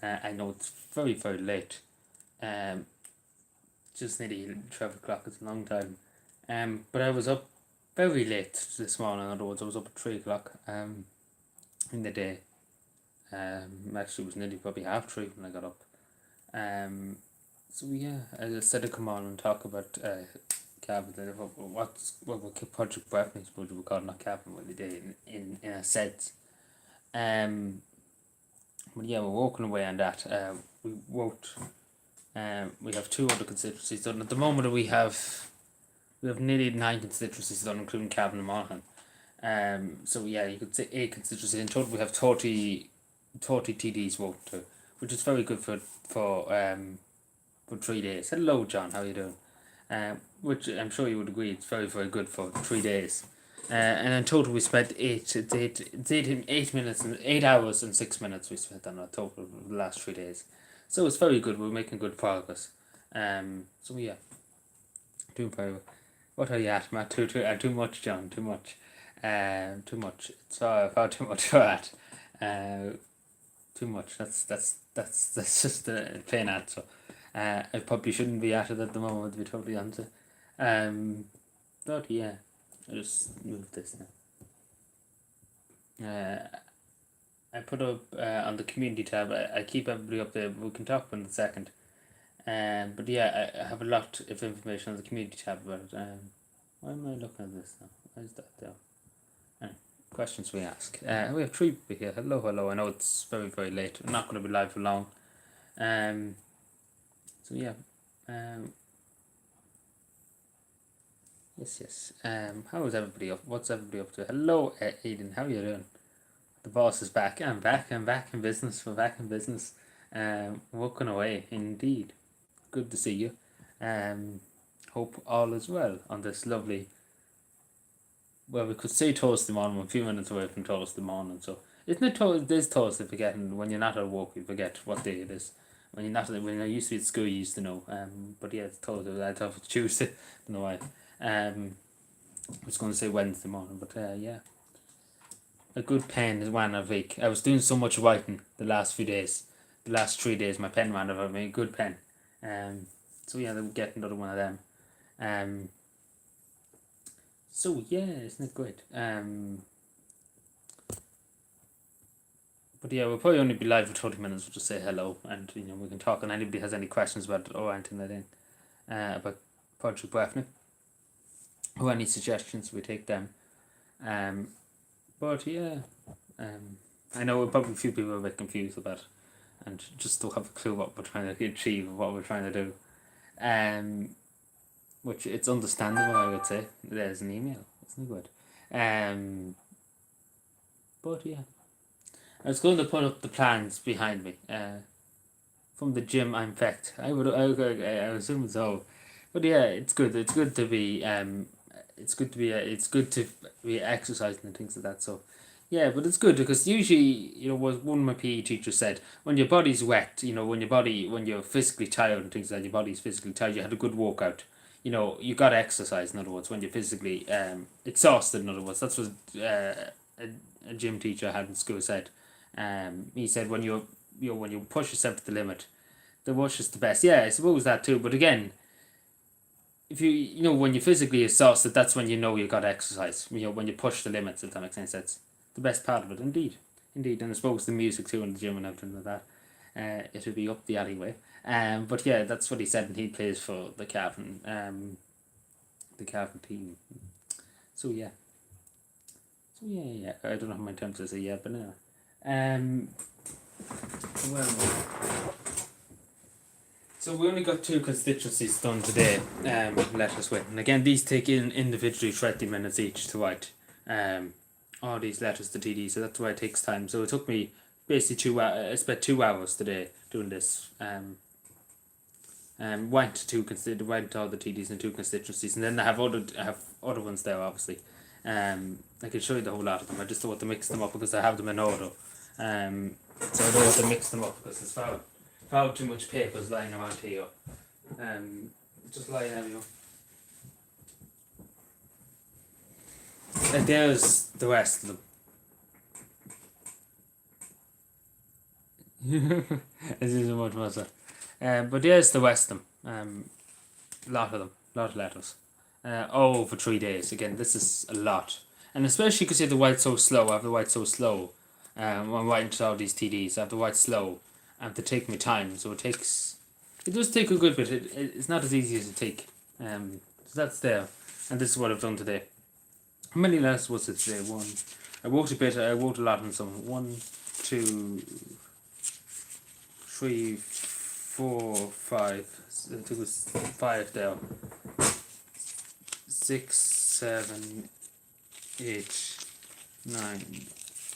I know it's very, very late. Um, just nearly 12 o'clock. It's a long time. But I was up very late this morning. In other words, I was up at 3 o'clock in the day. Actually, it was nearly probably half 3 when I got up. So yeah, I just said to come on and talk about capital. What Project Breath, I suppose we call it, not capital, what they did in a sense. But yeah, we're walking away on that. We won't. We have 2 other constituencies done at the moment. We have nearly 9 constituencies done, including Cavan and Monaghan. So yeah, you could say 8 constituencies in total. We have 30 TDs vote to, which is very good for 3 days. Hello, John. How are you doing? Which I'm sure you would agree, it's very, very good for 3 days. And in total, we spent 8 minutes and 8 hours and 6 minutes. We spent on a total of the last 3 days, so it's very good. We're making good progress. So yeah, doing very well. What are you at, Matt? Too much, John. Too much. Too much. It's far too much for that. Too much. That's just a plain answer. I probably shouldn't be at it at the moment, to be totally honest. But yeah, I'll just move this now. I put up on the community tab. I keep everybody up there. We can talk about it in a second. But yeah, I have a lot of information on the community tab about it. Why am I looking at this now? Why is that there? Questions we ask. We have 3 people here. Hello, hello. I know it's very, very late. I'm not going to be live for long. So yeah. Yes. How is everybody up? What's everybody up to? Hello, Aiden. How are you doing? The boss is back. I'm back in business. We're back in business. Working away, indeed. Good to see you. Hope all is well on this lovely. Well, we could say Thursday morning. We're a few minutes away from Thursday morning, so isn't it? It is Thursday. Forgetting when you're not at work, you forget what day it is. When I used to be at school, you used to know. But yeah, it's Thursday. I thought it was Tuesday. Don't know why. I was going to say Wednesday morning, but yeah. A good pen is one a week. I was doing so much writing the last few days. The last 3 days, my pen ran out of me. Good pen. So yeah, we'll get another one of them. So yeah, isn't it great? But yeah, we'll probably only be live for 30 minutes. We'll just say hello, and we can talk. And anybody has any questions about it or anything like that, about Project Breath, or any suggestions, we take them. But yeah, I know probably a few people are a bit confused about it and just don't have a clue what we're trying to achieve, what we're trying to do. Which it's understandable, I would say. There's an email, isn't it good? But yeah, I was going to put up the plans behind me. From the gym, I'm fact. I assume so. But yeah, it's good. It's good to be. It's good to be exercising and things like that. So, yeah, but it's good because usually, what one of my PE teachers said, when your body's wet, when you're physically tired and things like that, your body's physically tired, you had a good workout. You got to exercise. In other words, when you're physically exhausted. In other words, that's what a gym teacher I had in school said. He said when when you push yourself to the limit, the rush is the best. Yeah, I suppose that too. But again, if when you're physically exhausted, that's when you got to exercise. When you push the limits, if that makes any sense. The best part of it, indeed. And I suppose the music too in the gym and everything like that. It'll be up the alleyway. But yeah, that's what he said, and he plays for the Cavan team. So yeah. I don't know how many times I say yeah, but anyway. So we only got 2 constituencies done today. Let us wait. And again, these take in individually 30 minutes each to write. All these letters to TD, so that's why it takes time. So it took me basically 2 hours. I spent 2 hours today doing this. Went to all the TDs and 2 constituencies, and then I have other ones there, obviously. I can show you the whole lot of them. I just don't want to mix them up because I have them in order. So I don't want to mix them up because it's far too much papers lying around here. Just lying everywhere. And there's the rest of them. This is much more. But yes, the Westham. Lot of them, lot of letters. For 3 days. Again, this is a lot, and especially because you have the white so slow. I have the white so slow. When I'm writing to all these TDs, I have the white slow. I have to take my time, so it takes. It does take a good bit. It's not as easy as it take. So that's there, and this is what I've done today. How many letters was it today? One. I wrote a bit. I wrote a lot on some. 1, 2, 3, 4, 5. I think it was 5 there. 6, 7, 8, 9,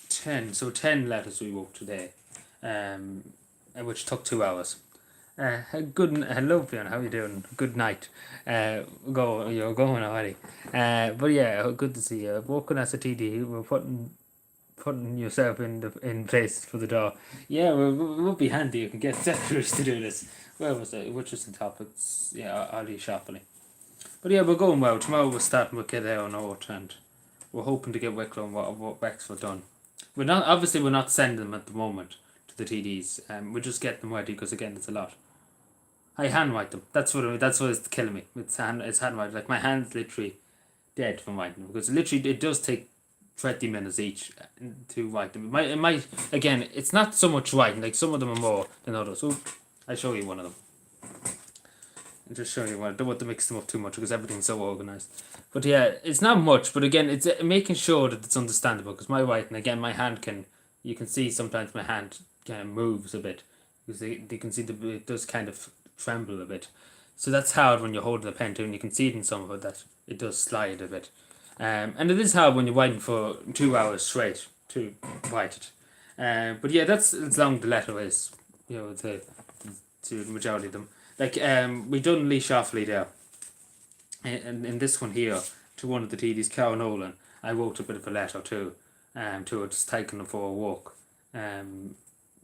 10. So 10 letters we wrote today, which took 2 hours. Hello, Fiona. How you doing? Good night. You're going already. But yeah, good to see you. Working as a TD, we're putting yourself in place for the door. Yeah, it would be handy. You can get secretaries to do this. Where was it? Which was the topics? Yeah, Ali Shopley. But yeah, we're going well. Tomorrow we're starting with Kildare on Oat, and we're hoping to get Wicklow and Wexford done. We're not sending them at the moment to the TDs. We just get them ready because again it's a lot. I handwrite them. That's what it's killing me. It's handwriting. Like my hand's literally dead from writing them because literally it does take 20 minutes each to write them. It might again. It's not so much writing. Like some of them are more than others. So I show you one of them. I'm just showing you one. I don't want to mix them up too much because everything's so organized. But yeah, it's not much. But again, it's making sure that it's understandable because my writing again, my hand you can see sometimes my hand kind of moves a bit because they can see it does kind of tremble a bit. So that's hard when you're holding the pen too, and you can see it in some of it that it does slide a bit. And it is hard when you're writing for 2 hours straight to write it. But yeah, that's as long the letter is, to the majority of them. Like we done Lee Shoffley there, and in this one here to one of the TDs, Carol Nolan, I wrote a bit of a letter too, to her, just taking them for a walk.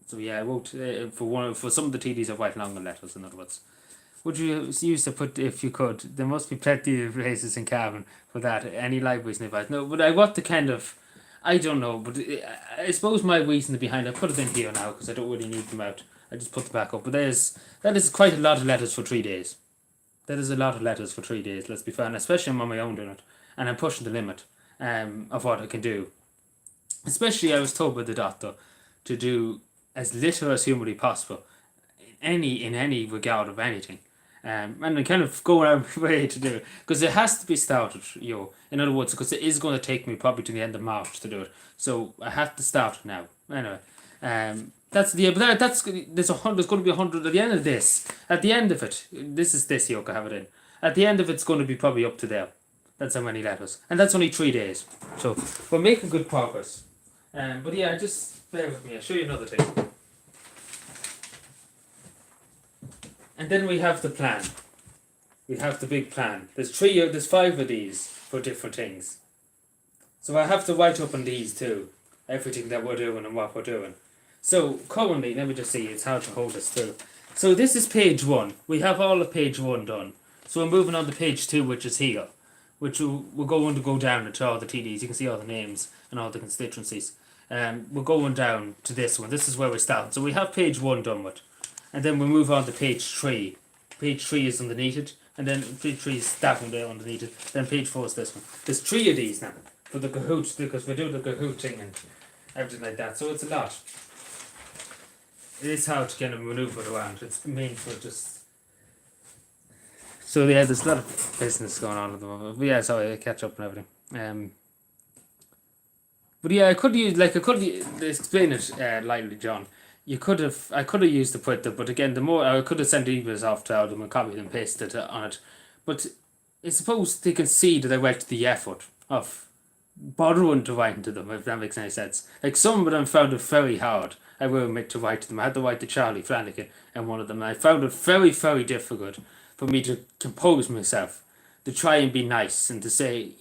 So yeah, I wrote for some of the TDs I write longer letters. In other words, would you use to put if you could? There must be plenty of places in Cavan for that. Any libraries nearby? No, but I want the kind of. I don't know, but I suppose my reason behind I put it in here now because I don't really need them out. I just put them back up. But that is quite a lot of letters for 3 days. That is a lot of letters for 3 days. Let's be fair, and especially I'm on my own doing it, and I'm pushing the limit of what I can do. Especially, I was told by the doctor to do as little as humanly possible in any regard of anything. And I kind of go out of my way to do it because it has to be started, in other words, because it is going to take me probably to the end of March to do it. So I have to start now. Anyway, there's going to be 100 at the end of this. At the end of it, this is this yoke I have it in. At the end of it's going to be probably up to there. That's how many letters, and that's only 3 days. So we're making good progress. But yeah, just bear with me. I'll show you another thing. And then we have the plan. We have the big plan. There's 5 of these for different things. So I have to write up on these too. Everything that we're doing and what we're doing. So currently, let me just see, it's hard to hold this through. So this is page 1. We have all of page 1 done. So we're moving on to page 2, which is here. Which we're going to go down into all the TDs. You can see all the names and all the constituencies. We're going down to this one. This is where we start. So we have page 1 done with. And then we move on to page 3. Page 3 is underneath it. And then page 3 is that one there underneath it. Then page 4 is this one. There's 3 of these now. For the Kahoots, because we're doing the Kahoot thing and everything like that. So it's a lot. It is hard to kind of maneuver around. It's meant for just... So yeah, there's a lot of business going on at the moment. But yeah, sorry, I catch up and everything. But yeah, I could explain it lightly, John. I could have used the printer, but again, I could have sent emails off to them and copied and pasted it on it. But I suppose they can see that I went to the effort of bothering to write to them, if that makes any sense. Like some of them found it very hard, I will admit, to write to them. I had to write to Charlie Flanagan and one of them, and I found it very, very difficult for me to compose myself, to try and be nice and to say,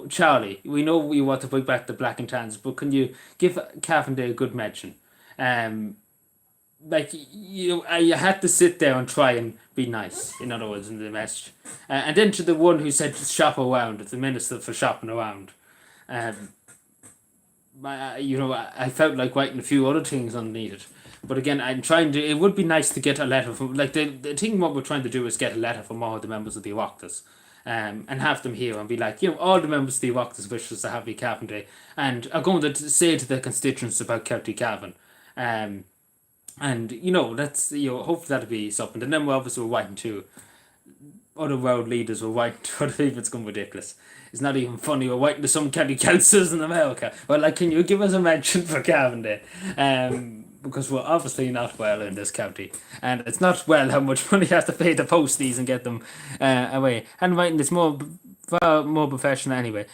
Charlie, we know you want to bring back the black and tans, but can you give Carpenter a good mention? I had to sit there and try and be nice, in other words, in the message. And then to the one who said shop around, the minister for shopping around, I felt like writing a few other things underneath it. But again, I'm trying to. It would be nice to get a letter from, like, the thing. What we're trying to do is get a letter from all the members of the Oireachtas, and have them here and be like, all the members of the Oireachtas wish us a happy Cavan Day, and are going to say to their constituents about County Cavan, and that's hopefully that'll be something. And then we're obviously writing to other world leaders. We're writing to other people. It's going ridiculous. It's not even funny. We're writing to some county councils in America. Well, like, can you give us a mention for Cavan Day? Because we're obviously not well in this county, and it's not well how much money you have to pay to post these and get them away. And writing this far more professional anyway.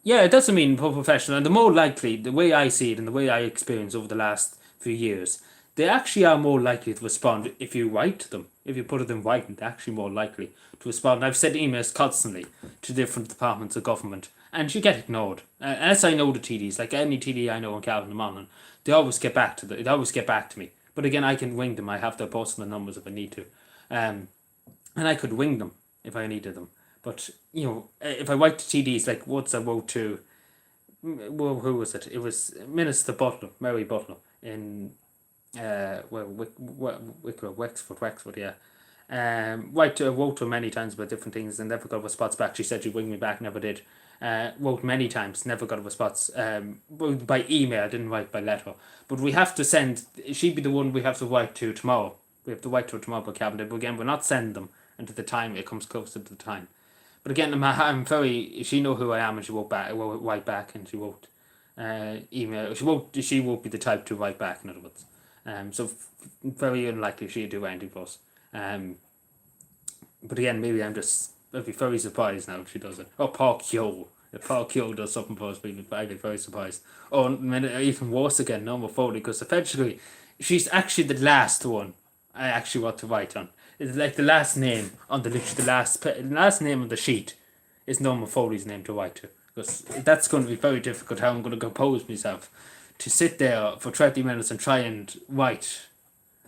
Yeah, it doesn't mean more professional, and the more likely, the way I see it and the way I experience over the last few years, they actually are more likely to respond if you write to them. If you put it in writing, they're actually more likely to respond. I've sent emails constantly to different departments of government, and you get ignored. As I know the TDs, like any TD I know in Calvin and Monaghan, they always get back to they always get back to me. But again, I can wing them. I have their personal numbers if I need to, and I could wing them if I needed them. But if I write to TDs, like once I wrote to, well, who was it? It was Minister Butler, Mary Butler, in Wexford, yeah. Wrote to her many times about different things and never got a response back. She said she'd ring me back, never did. Wrote many times, never got a response. By email, didn't write by letter. But we have to send. She'd be the one we have to write to tomorrow. We have to write to her tomorrow about Cabinet. But again, we're not sending them until the time it comes closer to the time. But again, I'm very. She know who I am, and she wrote back. Write back, and she wrote email. She won't be the type to write back. In other words, so very unlikely she'd do anything for us. But again, maybe I'd be very surprised now if she does it. Oh, Paul Keogh. If Paul Keogh does something for us, I'd be very surprised. Oh, even worse again, Norma Foley, because eventually she's actually the last one I actually want to write on. It's like the last name on the last name on the sheet is Norma Foley's name to write to. Because that's going to be very difficult how I'm going to compose myself to sit there for 20 minutes and try and write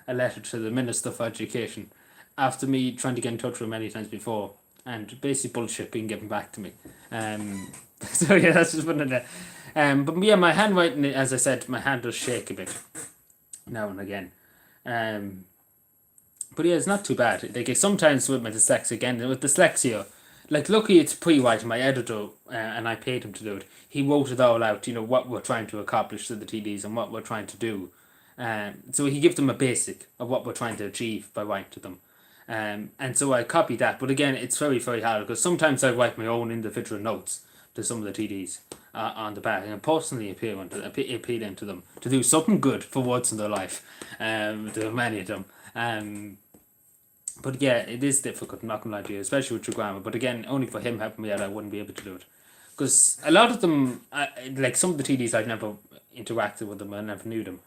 a letter to the Minister for Education after me trying to get in touch with her many times before and basically bullshit being given back to me. So yeah, that's just one of the. But yeah, my handwriting, as I said, my hand does shake a bit now and again. But yeah, it's not too bad. Like sometimes with my dyslexia, again with dyslexia, like luckily it's pre-writing. My editor and I paid him to do it. He wrote it all out. What we're trying to accomplish to the TDs and what we're trying to do. So he gives them a basic of what we're trying to achieve by writing to them. And so I copy that. But again, it's very, very hard because sometimes I write my own individual notes to some of the TDs on the back and personally appeal into them to do something good for once in their life. There are many of them. But yeah, it is difficult, I'm not going to lie to you, especially with your grammar. But again, only for him helping me out, I wouldn't be able to do it. Because a lot of them, like some of the TDs, I've never interacted with them, I never knew them.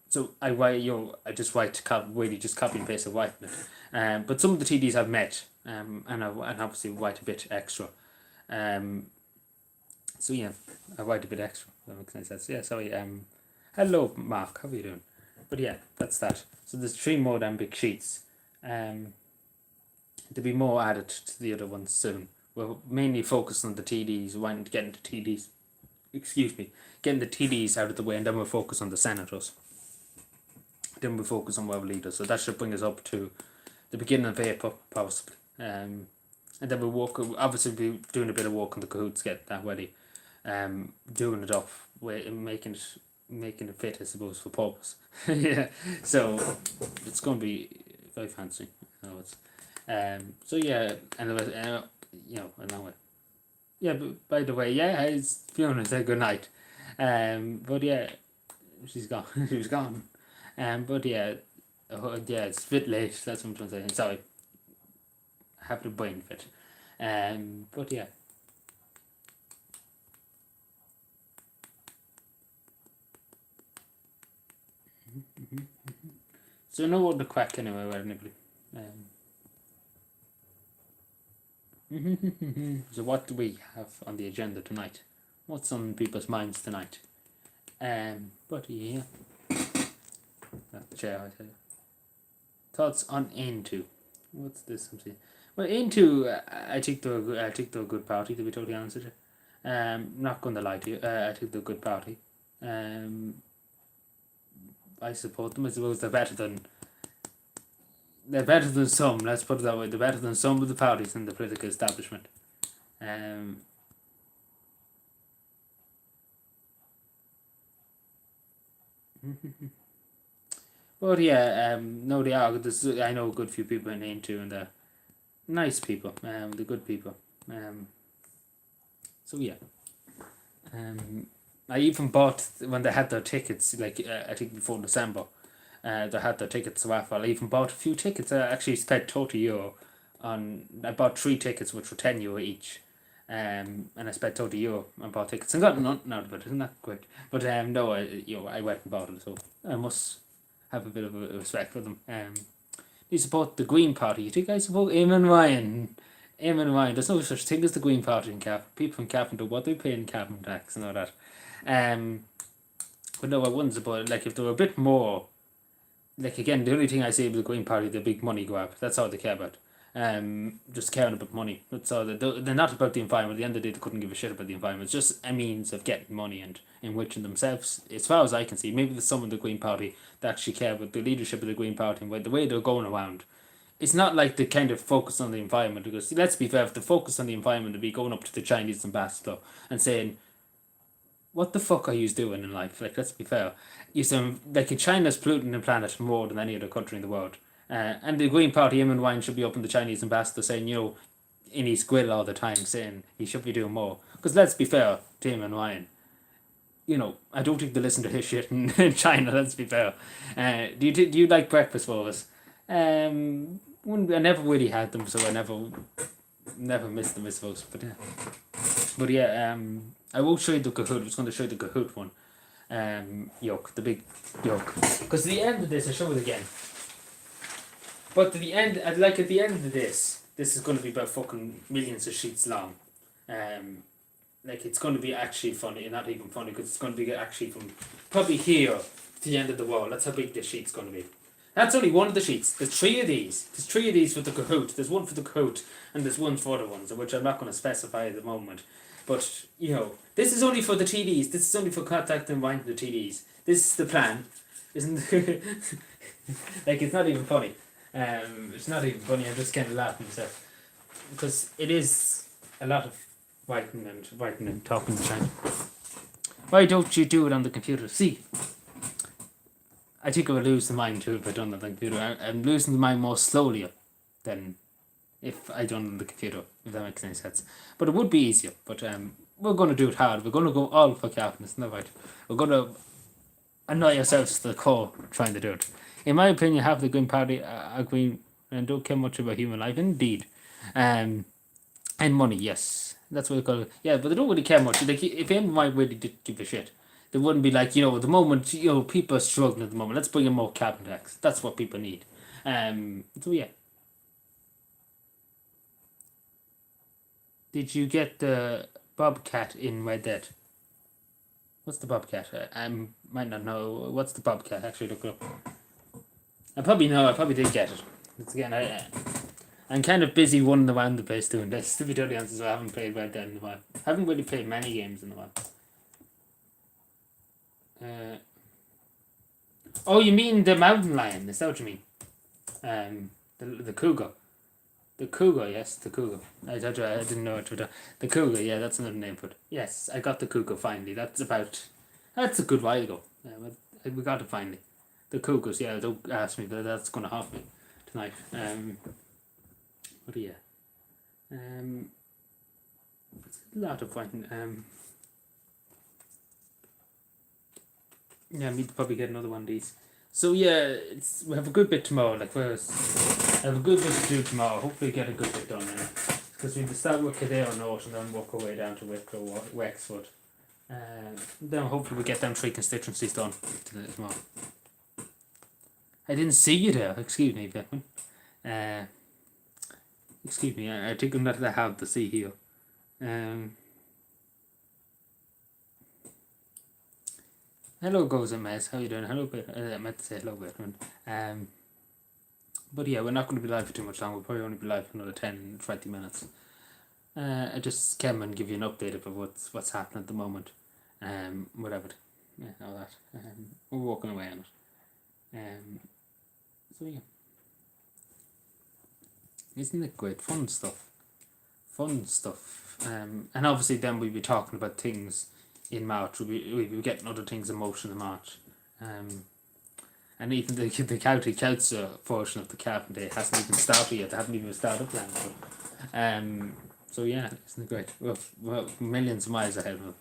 So I write, I just write really just copy and paste of writing it. But some of the TDs I've met, and obviously write a bit extra. So yeah, I write a bit extra. That makes any sense. Yeah, sorry. Hello, Mark. How are you doing? But yeah, that's that. So there's 3 more damn big sheets. There'll be more added to the other ones soon. We're mainly focused on the TDs, getting the TDs. Excuse me, getting the TDs out of the way, and then we'll focus on the senators. Then we'll focus on world leaders. So that should bring us up to the beginning of April, possibly. And then we'll obviously be doing a bit of work on the Cahoots, get that ready. Doing it up, making it fit, I suppose, for purpose. Yeah. So it's going to be very fancy. So yeah, anyway, anyway. Yeah, but by the way, yeah, it's Fiona said good night. But yeah, she's gone. She was gone. But yeah, it's a bit late. That's what I'm trying to say. Sorry, I have the brain fit. But yeah. So no what the crack anyway, right, anybody. So what do we have on the agenda tonight? What's on people's minds tonight? But yeah. That chair, I tell you. Thoughts on Into. What's this? I'm saying. Well, Into, I think they're a good party, to be totally honest with you. Not going to lie to you. I think they're a good party. I support them. I suppose they're better than some. Let's put it that way. They're better than some of the parties in the political establishment. Um, but yeah, no, they are. I know a good few people in Into, and they're nice people. They're good people. So yeah. I even bought when they had their tickets, like I think before December. They had their tickets to Raffle. I even bought a few tickets. I actually spent €30 on. I bought 3 tickets, which were €10 each. And I spent €30 on bought tickets and got nothing out of it. Isn't that great? But no, I went and bought it, so I must have a bit of a respect for them. You support the Green Party. You think I support Eamon Ryan? Eamon Ryan. There's no such thing as the Green Party in Cap. People in Cap do what they pay in carbon tax and all that. But no, I wouldn't support it. Like if they were a bit more. Like again, the only thing I say about the Green Party, the big money grab. That's all they care about. Just caring about money. That's all. They're not about the environment. At the end of the day, they couldn't give a shit about the environment. It's just a means of getting money and enriching themselves. As far as I can see, maybe there's some of the Green Party that actually care about the leadership of the Green Party and the way they're going around. It's not like they kind of focus on the environment, because let's be fair, if the focus on the environment would be going up to the Chinese ambassador and saying, what the fuck are you doing in life? Like, let's be fair. China's polluting the planet more than any other country in the world. And the Green Party, Eamon Ryan, should be up in the Chinese ambassador saying, in his grill all the time, saying he should be doing more. Because let's be fair to Eamon Ryan. I don't think they listen to his shit in China, let's be fair. Do you like breakfast rolls? I never really had them, so I never missed them, I suppose. But yeah, I will show you the Kahoot. I was going to show you the Kahoot one. Yolk, the big yolk. Because at the end of this, I'll show it again. But at the end of this is going to be about fucking millions of sheets long. It's going to be actually funny, not even funny, because it's going to be actually from probably here to the end of the wall. That's how big this sheet's going to be. That's only one of the sheets. There's 3 of these. There's 3 of these for the Kahoot. There's one for the Kahoot, and there's one for the ones, which I'm not going to specify at the moment. But, this is only for the TDs. This is only for contacting and binding the TDs. This is the plan. Isn't it's not even funny. It's not even funny. I'm just kind of laughing myself. Because it is a lot of writing and talking to China. Why don't you do it on the computer? See, I think I would lose the mind too if I done it on the computer. I'm losing the mind more slowly than if I done it on the computer, if that makes any sense. But it would be easier. But we're going to do it hard. We're going to go all for Calvin. Isn't that right? We're going to annoy ourselves to the core trying to do it. In my opinion, half the Green Party agree and don't care much about human life. Indeed. And money, yes. That's what they call it. Yeah, but they don't really care much. Like, if anyone really did give a shit, they wouldn't be like, at the moment, people are struggling at the moment. Let's bring in more carbon tax. That's what people need. So yeah. Did you get the Bobcat in Red Dead? What's the Bobcat? I might not know. What's the Bobcat? Actually, look it up. I probably know. I probably did get it. It's again, I'm kind of busy running around the place doing this. To be totally honest, so I haven't played Red Dead in a while. I haven't really played many games in a while. Oh, you mean the mountain lion? Is that what you mean? The cougar. The cougar, yes, the cougar. I didn't know it. The cougar, yeah, that's another name for it. Yes, I got the cougar finally. That's a good while ago. Yeah, we got it finally. The cougars, yeah, don't ask me, but that's going to haunt me tonight. But yeah. It's a lot of fun. Yeah, I need to probably get another one of these. So yeah, we have a good bit tomorrow. I have a good bit to do tomorrow. Hopefully get a good bit done. Because we have to start with Kildare North and then work our way down to Wicklow, Wexford. Then hopefully we get them 3 constituencies done tomorrow. I didn't see you there. Excuse me, Beckman. Excuse me. I think I'm not that hard to see here. Hello, Goes and Mess. How you doing? Hello, I meant to say hello, Beckman. But yeah, we're not going to be live for too much long. We'll probably only be live for another 10-20 minutes. I just came and give you an update of what's happening at the moment. Whatever. Yeah, all that. We're walking away on it. So yeah, isn't it great? Fun stuff. And obviously then we'll be talking about things in March. We'll be getting other things in motion in March. And even the County Council portion of the Calvin Day hasn't even started yet. They haven't even started planning. So yeah, isn't it great? Well, millions of miles ahead of it.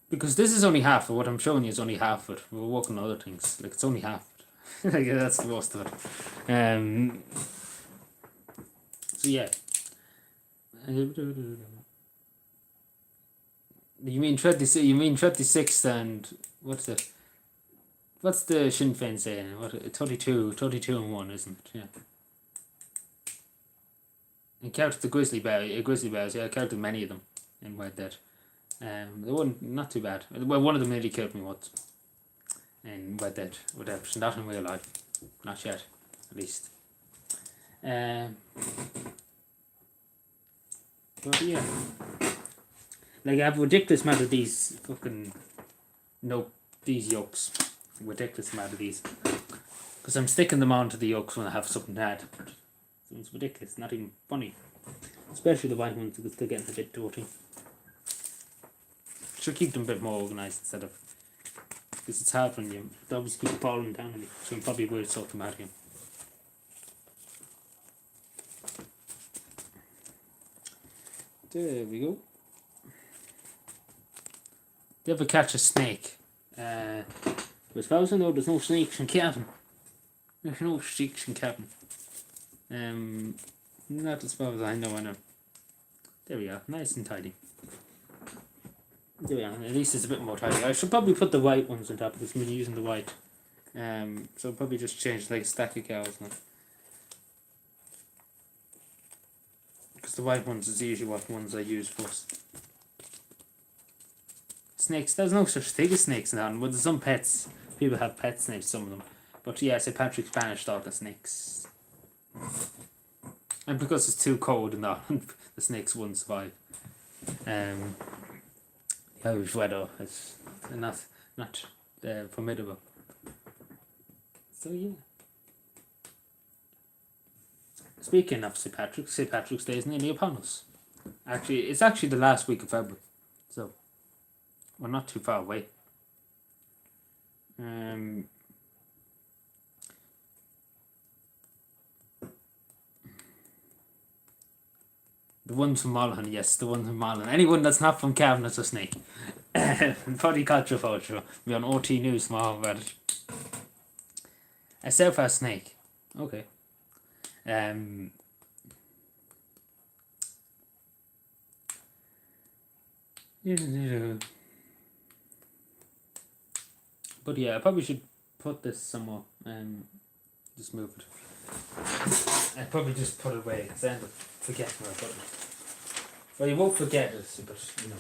Because this is only half of what I'm showing you is only half of it. We're working on other things. Like, it's only half of it. Like, that's the most of it. So yeah. You mean 26? You mean 26 and what's the Sinn Féin saying? What 32 and 1, isn't it? Yeah. And counted the Grizzly Bears. Yeah, I counted many of them in Red Dead. They weren't not too bad. Well, one of them nearly killed me once in Red Dead Redemption. Not in real life, not yet, at least. But yeah, like I have a ridiculous amount of these fucking these yolks. Ridiculous amount of these, because I'm sticking them onto the yolks when I have something to add. So it's ridiculous, not even funny. Especially the white ones, because they're getting a bit dirty. Should keep them a bit more organised instead of, because it's hard when you always keep falling down on you. So I'm probably weird sort them out here. There we go. Do you ever catch a snake? As far as I know, there's no snakes in Cavan. There's no snakes in Cavan. Not as far as I know. There we are, nice and tidy. There we are, at least it's a bit more tidy. I should probably put the white ones on top because I'm using the white. So I'll probably just change like a stack of cows now. Because the white ones is usually what ones I use first. Snakes, there's no such thing as snakes now, but there's some pets. People have pet snakes, some of them. But yeah, St. Patrick's banished all the snakes. And because it's too cold and all, the snakes wouldn't survive. The Irish weather is not formidable. So yeah. Speaking of St. Patrick's Day is nearly upon us. Actually, it's actually the last week of February. So we're not too far away. The ones from Mulholland, yes, the ones from Mulholland. Anyone that's not from Cavan is a snake. Probably controversial. Be on OT News tomorrow about it. A Belfast snake. Okay. But yeah, I probably should put this somewhere. Just move it. I probably just put it away because I end up forgetting where I put it. Well, you won't forget it, but you know.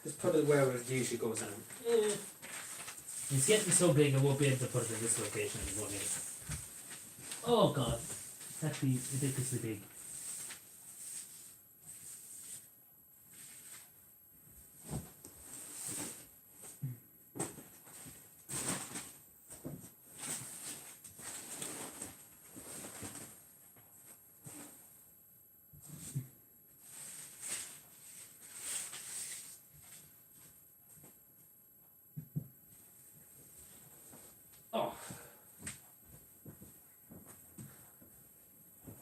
Just put it where it usually goes on. It's getting so big I won't be able to put it in this location anymore. Oh god. It's actually ridiculously big.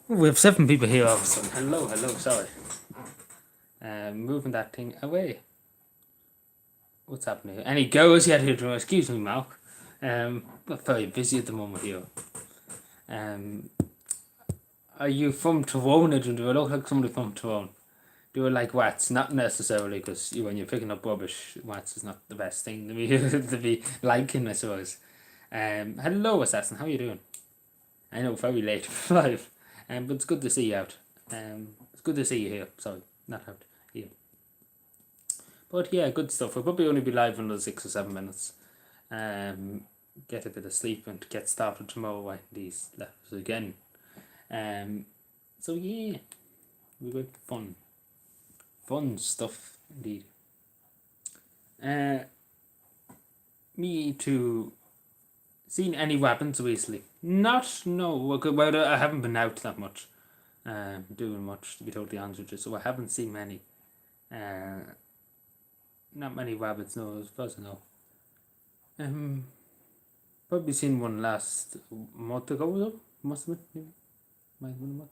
We have 7 people here all of a sudden. Hello, sorry. Moving that thing away. What's happening here? Any girls yet here? Excuse me, Mark. We're very busy at the moment here. Are you from Tyrone? Or do I look like somebody from Tyrone? Do I like Watts? Not necessarily, because when you're picking up rubbish, Watts is not the best thing to be to be liking, I suppose. Hello, Assassin. How are you doing? I know, very late for live. But it's good to see you out. It's good to see you here. Sorry, not out here. But yeah, good stuff. We'll probably only be live in another 6 or 7 minutes. Get a bit of sleep and get started tomorrow when these left again. So yeah, we went fun stuff indeed. me to seen any weapons recently. Not no. Well, I haven't been out that much, doing much to be totally honest with you. So I haven't seen many. Not many rabbits. No, as far as I know. Probably seen one last month ago. Though. Must have been maybe. Might have been a month.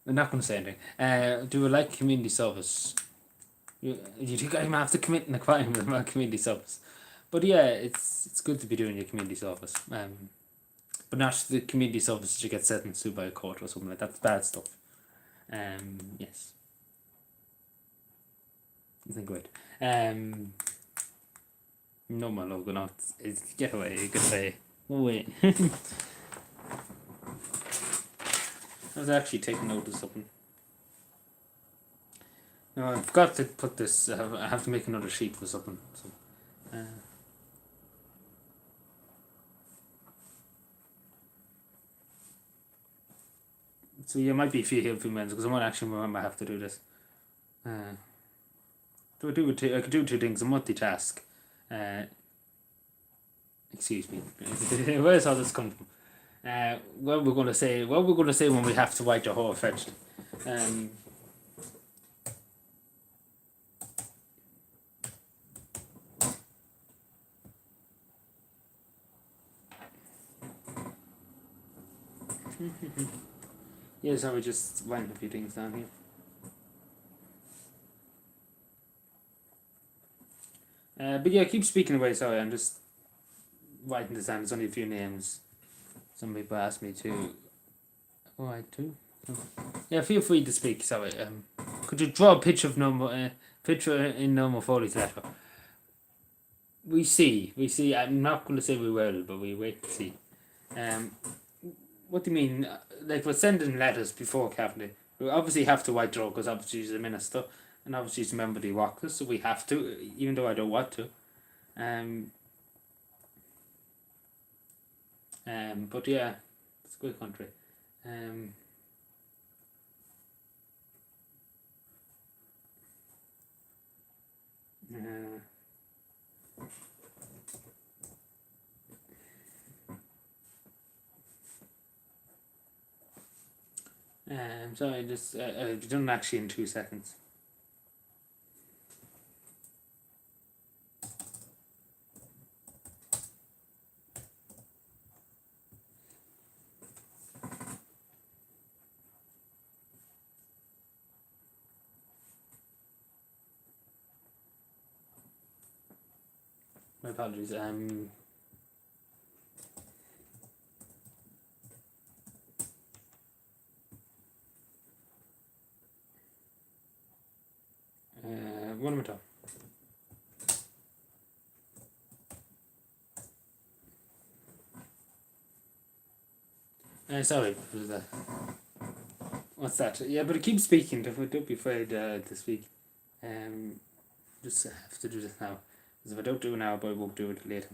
I'm not going to say anything. Do you like community service? You think I'm after committing a crime with my community service? But yeah, it's good to be doing your community service. But not the community service that you get sentenced to by a court or something like that. That's bad stuff. Yes. Isn't great. No, my logo, not. Get away, get away. Away. I was actually taking note of something. No, I forgot to put this. I have to make another sheet for something. So, so you might be a few minutes because I won't actually remember I have to do this. Do I do it? I could do two things. A multitask. Excuse me. Where's all this come from? What we're gonna say? What we're gonna say when we have to write the whole fetched. Yeah, so we just writing a few things down here. But yeah, keep speaking away. Sorry, I'm just writing this down. There's only a few names. Some people asked me to write too. Yeah, feel free to speak. Sorry. Could you draw a picture of normal picture in normal Foley's letter? We see. I'm not going to say we will, but we wait to see. What do you mean? Like we're sending letters before cabinet. We obviously have to write draw because obviously he's a minister and obviously he's a member of the Oireachtas, so we have to, even though I don't want to. But yeah, it's a good country. Sorry, just I've done actually in 2 seconds. My apologies. One more time. Sorry for that. What's that? Yeah, but keep speaking. Don't be afraid to speak. Just have to do this now. Because if I don't do it now, I won't do it later.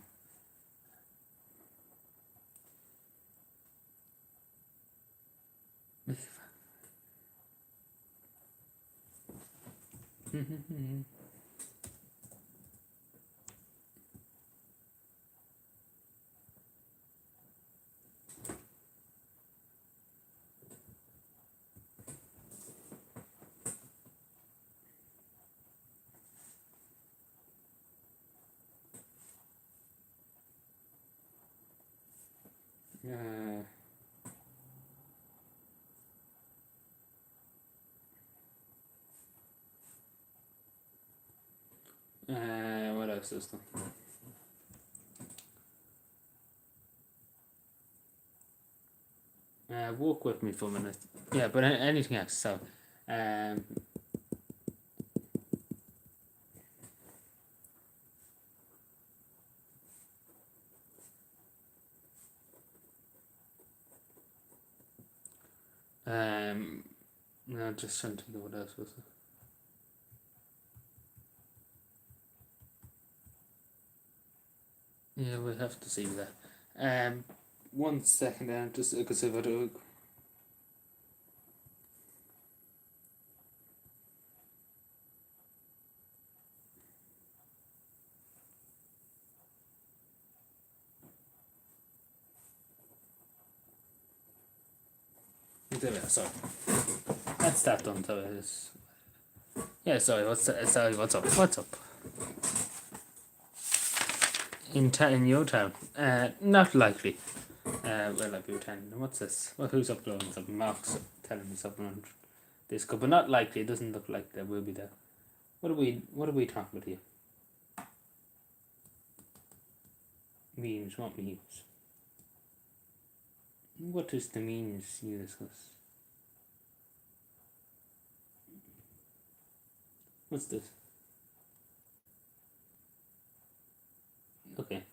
What else is there? Walk with me for a minute. Yeah, but anything else. So, no, just trying to think of what else was there. Yeah, we have to see that. 1 second, just because if I do. there we are, sorry. That's that done, so it's... Yeah, sorry, what's up? What's up? In your town? Not likely. Well, I'll be attending. What's this? Well, who's uploading something? Mark's telling me something on this, but not likely. It doesn't look like there will be there. What are we talking about here? Memes, what memes? What is the memes you discuss? What's this? Okay.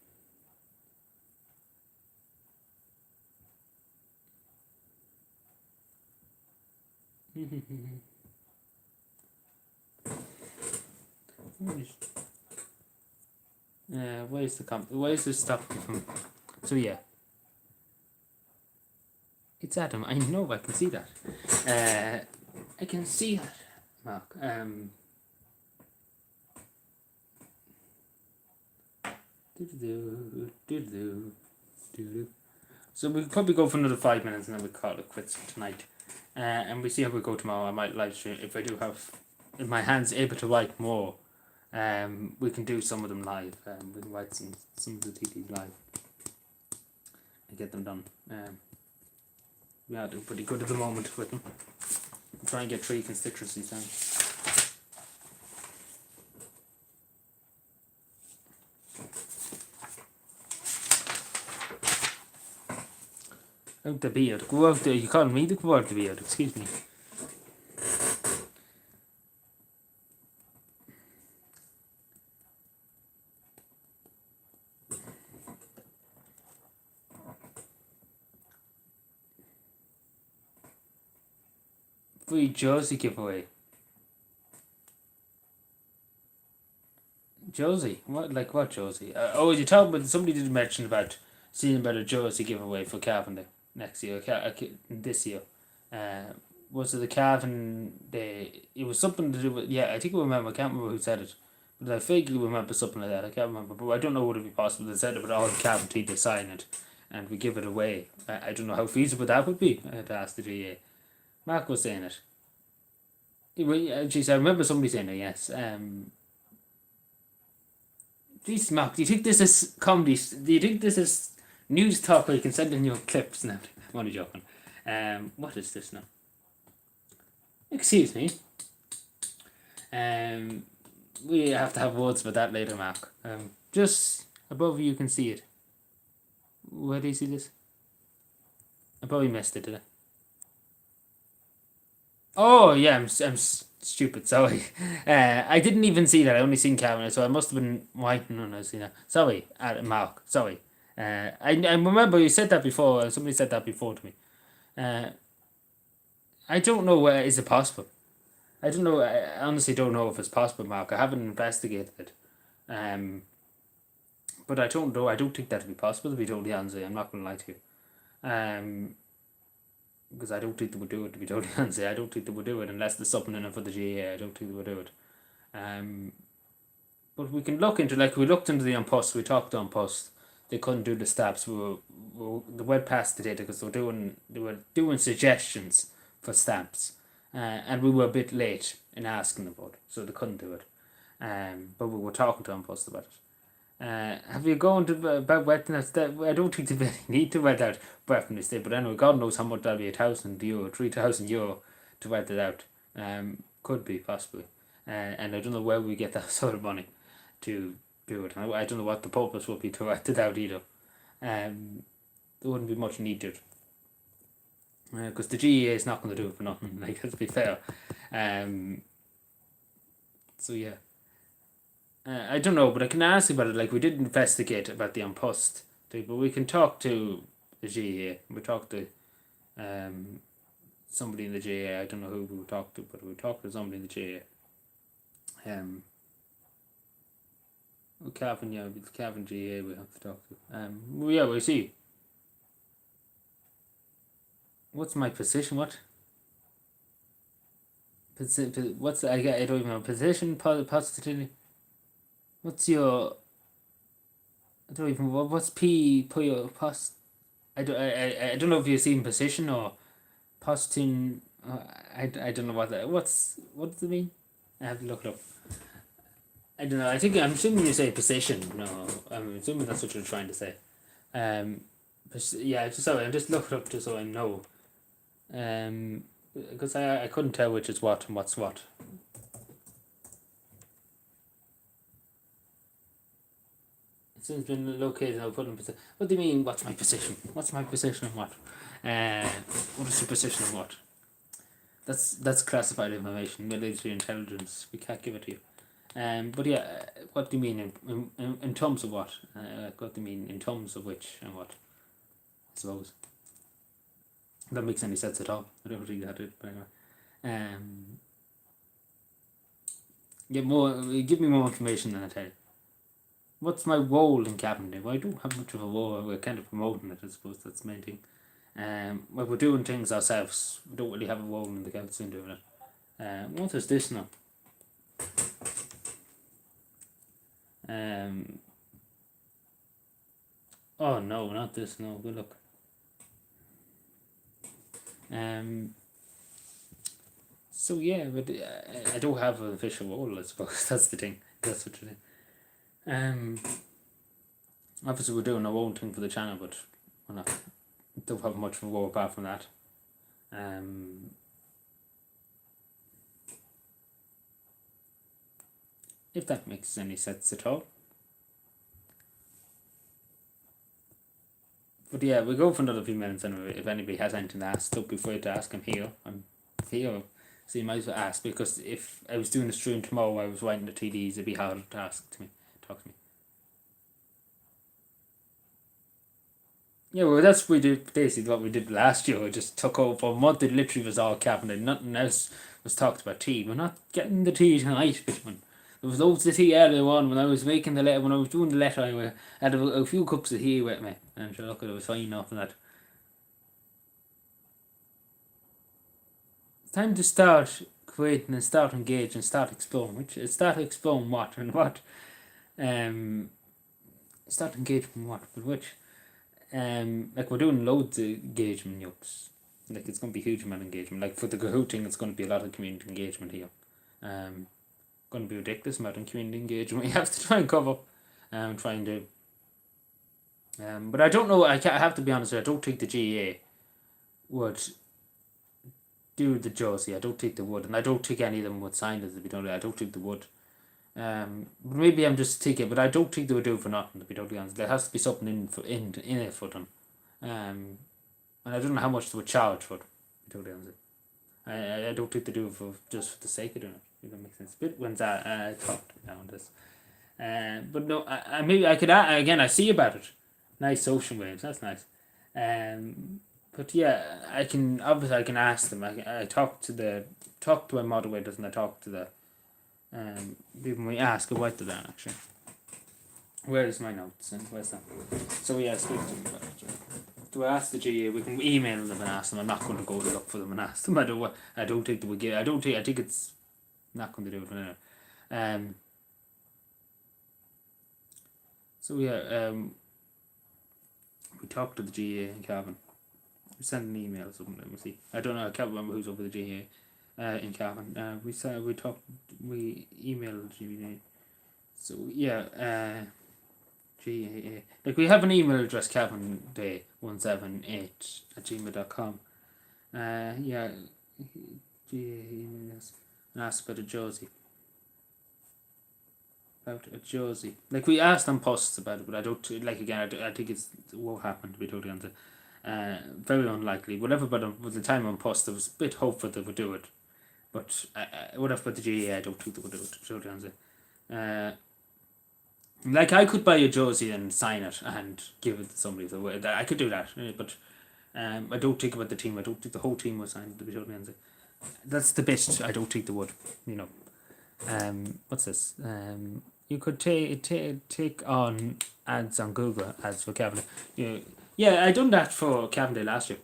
Why is this stopping from... So yeah. It's Adam. I know, I can see that. I can see that, Mark. So we could probably go for another 5 minutes and then we call it quits for tonight. And we see how we go tomorrow. I might live stream if I do have... If my hand's able to write more, we can do some of them live. We can write some of the TTs live and get them done. We are doing pretty good at the moment with them. I'm trying to get 3 constituencies down. Out the beard. Go out there. You call me to go out the beard. Excuse me. Free Josie giveaway. Josie? What? Like what Josie? Oh, you talking about... Somebody did mention about seeing about a Josie giveaway for Cavan Day next year. This year. Was it the Cavan Day? It was something to do with... Yeah, I think I remember. I can't remember who said it. But I vaguely remember something like that. I can't remember. But I don't know would it be possible. They said it, but all the Cavan team to sign it. And we give it away. I don't know how feasible that would be. I had to ask the GA. Mark was saying it. Jeez, I remember somebody saying it, yes. Jeez, Mark, do you think this is comedy? Do you think this is news talk where you can send in your clips now? I'm only joking. What is this now? Excuse me. We have to have words about that later, Mark. Just above you can see it. Where do you see this? I probably missed it, did I? Oh, yeah, I'm stupid, sorry. I didn't even see that. I only seen camera, so I must have been writing when I seen that. Sorry, Mark, sorry. I remember you said that before. Somebody said that before to me. I don't know. Is it possible? I don't know. I honestly don't know if it's possible, Mark. I haven't investigated it. But I don't know. I don't think that'd be possible, to be totally honest. I'm not going to lie to you. Because I don't think they would do it, to be totally honest. I don't think they would do it unless there's something in it for the GA. I don't think they would do it. But we can look into, like we looked into the An Post, we talked to An Post. They couldn't do the stamps. They went past the data because they were doing suggestions for stamps. And we were a bit late in asking about it, so they couldn't do it. But we were talking to An Post about it. Have you gone to about wetting that? I don't think they really need to wet out Breton Estate, but anyway, God knows how much that'll be. €1,000, €3,000 to wet it out. Could be possibly, and I don't know where we get that sort of money to do it. I don't know what the purpose would be to wet it out either. There wouldn't be much need to it. Because the GEA is not going to do it for nothing. Like, let's be fair. So yeah. I don't know, but I can ask about it. Like, we did investigate about the An Post thing, but we can talk to the GA. We talked to somebody in the GA. I don't know who we would talk to, but we talked to somebody in the GA. Cavan, yeah, the Cavan GA we have to talk to. Yeah, we'll see. What's my position? What? What's I don't even know. Position positively. What's your? I don't even. What's P? Put your post. I don't know if you're seeing position or Posting. I don't know what that. What does it mean? I have to look it up. I don't know. I'm assuming you say position. No, I'm assuming that's what you're trying to say. Yeah. I'm just looking it up just so I know. Because I couldn't tell which is what and what's what. Since been located, I'll put in position. What do you mean? What's my position? What's my position and what? What is the position of what? That's classified information, military intelligence. We can't give it to you. But yeah, what do you mean in terms of what? What do you mean in terms of which and what? I suppose that makes any sense at all. I don't think that did, but anyway. Give me more information than I tell you. What's my role in Cabinet? Well, I don't have much of a role. We're kind of promoting it, I suppose. That's the main thing. Well, we're doing things ourselves. We don't really have a role in the council in doing it. What is this now? Oh no, not this. No, good luck. So yeah, but I don't have an official role. I suppose that's the thing. That's what you're saying. Obviously we're doing our own thing for the channel, but we're not. Don't have much of a role apart from that. If that makes any sense at all. But yeah, we'll go for another few minutes anyway. If anybody has anything to ask, don't be afraid to ask. I'm here. So you might as well ask, because if I was doing a stream tomorrow, I was writing the TDs, it'd be harder to talk to me. Yeah, well, that's what we did. Basically, what we did last year. We just took over for a month. It literally was all Cabinet. Nothing else was talked about tea. We're not getting the tea tonight, Bitumen. There was loads of tea earlier on when I was making the letter. When I was doing the letter, I had a few cups of tea with me, and sure, look, it was fine off of that. It's time to start creating and start engaging, start exploring. Start exploring what and what. Start engaging what, but which. Like we're doing loads of engagement yucks. Like it's gonna be huge amount of engagement. Like for the Kahoot thing, it's gonna be a lot of community engagement here. Gonna be ridiculous amount of community engagement we have to try and cover. Try and do. But I don't know. I have to be honest. I don't think the GEA would do the jersey. I don't think they would, and I don't think any of them would sign it. To be totally, I don't think they would. But maybe I'm just thinking, but I don't think they would do it for nothing. To be totally honest, there has to be something in it for them. And I don't know how much they would charge for it. To be totally honest, I don't think they do it for just for the sake of doing it. If that makes sense. Bit when I talked on this. But no, I maybe I could again. I see about it. Nice social waves. That's nice. But yeah, I can ask them. I talk to my moderators, and I talk to the people we ask what to that actually. Where is my notes and where's that? So yeah, speak to them about it. Do I ask the GA? We can email them and ask them. I'm not going to go to look for them and ask them. I don't think they would give. I think it's not going to do it now. So yeah, we talked to the GA in Cavan. We sent an email or something. Let me see. I don't know. I can't remember who's over the GA in Cavan. We emailed GA. So yeah, GAA. Like we have an email address, cavanday178@gmail.com. Yeah, GAA email us and ask about a jersey. About a jersey. Like we asked on posts about it, but I don't like again. I think it won't happen, to be totally honest. Very unlikely. Whatever, but with the time on post, there was a bit hopeful they would do it, but whatever. But the GAA, I don't think they would do it, to be totally honest. Like I could buy a jersey and sign it and give it to somebody. So I could do that, but I don't think about the team. I don't think the whole team was signed, to be totally honest. That's the best. I don't think they would. You know. What's this? You could take on ads on Google ads for Cabinet. Yeah, I done that for Cabinet last year.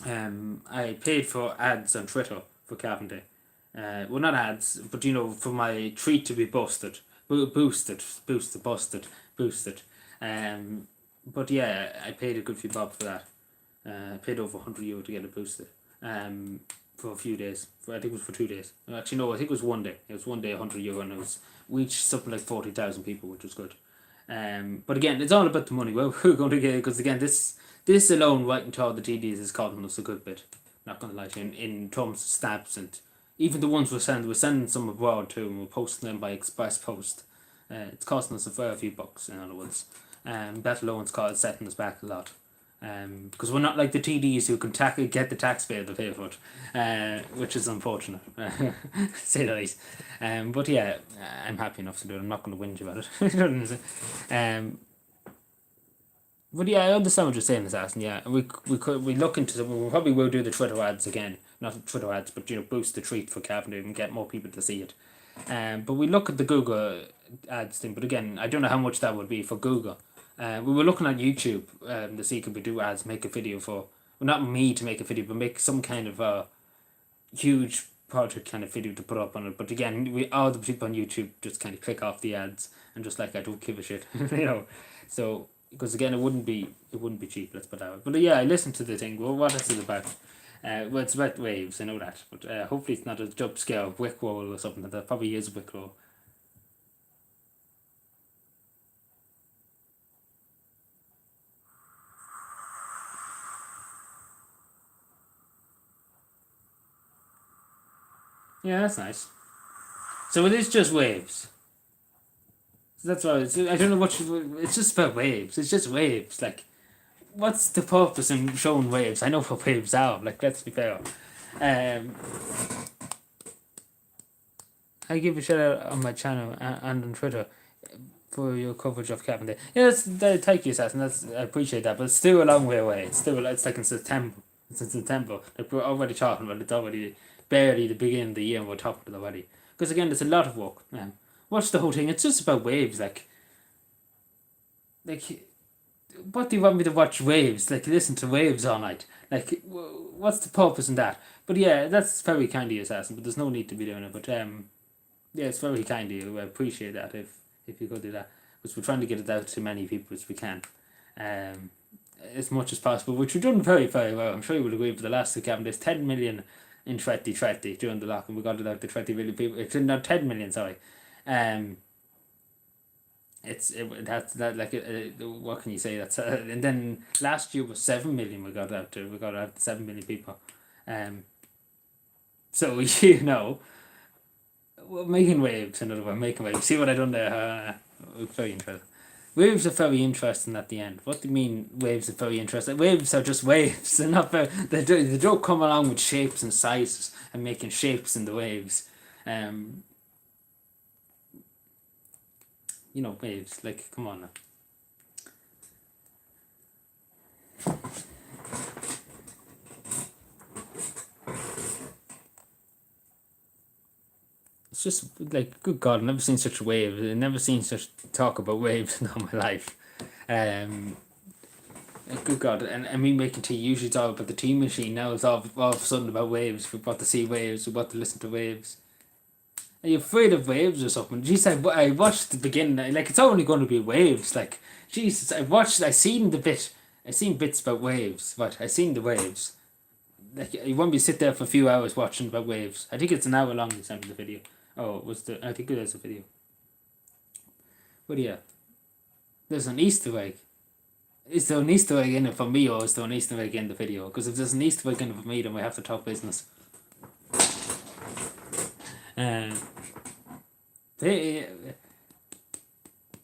I paid for ads on Twitter for Cabinet. Well, not ads, but for my tweet to be busted. Boosted. But yeah, I paid a good few bob for that. I paid over €100 to get it boosted. for a few days. I think it was for 2 days. Actually, no, I think it was one day. It was one day, €100, and we reached something like 40,000 people, which was good. But again, it's all about the money. Well, we're going to get, because again, this alone, right into all the TDs, is costing us a good bit. Not going to lie to you, in terms of stamps, and even the ones we're sending some abroad too, and we're posting them by express post. It's costing us a fair few bucks, in other words. That alone's setting us back a lot. Because we're not like the TDs who can get the taxpayer to pay for it, which is unfortunate, to say the least. But yeah, I'm happy enough to do it. I'm not going to whinge about it. But yeah, I understand what you're saying, Assassin. Yeah, we look into it. We probably will do the Twitter ads again, not Twitter ads, but boost the tweet for Cavendish and get more people to see it. But we look at the Google ads thing. But again, I don't know how much that would be for Google. We were looking at YouTube to see could we do ads, make a video for, well, not me to make a video, but make some kind of huge project kind of video to put up on it. But again, all the people on YouTube just kind of click off the ads and just like, I don't give a shit, So because again, it wouldn't be cheap. Let's put that way. But yeah, I listened to the thing. Well, what is it about? Well, it's about waves. I know that, but hopefully it's not a jump scare of Wickroll or something. That probably is Wickroll. Yeah, that's nice. So it is just waves. That's why I don't know what it's just about waves. It's just waves. Like, what's the purpose in showing waves? I know what waves are. Like, let's be fair. I give a shout out on my channel and on Twitter for your coverage of Cavendish. Yeah, thank you, Assassin. I appreciate that, but it's still a long way away. It's like in September. It's in September. Like, we're already talking about it. It's already barely the beginning of the year, and we're talking about it already. Because again, it's a lot of work. Watch the whole thing. It's just about waves. Like, what do you want me to watch waves? Like, listen to waves all night? Like, what's the purpose in that? But yeah, that's very kind of you, Assassin. But there's no need to be doing it. But yeah, it's very kind of you. I appreciate that if you could do that, because we're trying to get it out to many people as we can, as much as possible, which we've done very, very well. I'm sure you would agree with the last account. There's 10 million in 2020 during the lock, and we got it out to 20 million people. It's not 10 million, sorry. That's that like what can you say? That's and then last year was 7 million. We got out to 7 million people. So we're making waves. Another word, making waves. See what I done there? Very interesting. Waves are very interesting at the end. What do you mean waves are very interesting? Waves are just waves. They're not very. They don't come along with shapes and sizes and making shapes in the waves. Waves. Like, come on now. It's just like, good God, I've never seen such a wave. I've never seen such talk about waves in all my life. Good God, and me making tea, usually it's all about the tea machine. Now it's all of a sudden about waves. We're about to see waves. We're about to listen to waves. Are you afraid of waves or something? Jeez, I watched the beginning. Like, it's only going to be waves. Like, Jesus, I seen bits about waves, but I seen the waves. Like, you want me to sit there for a few hours watching about waves. I think it's an hour long, this time of the video. Oh, I think it is a video. But yeah, there's an Easter egg. Is there an Easter egg in it for me, or is there an Easter egg in the video? Because if there's an Easter egg in it for me, then we have to talk business.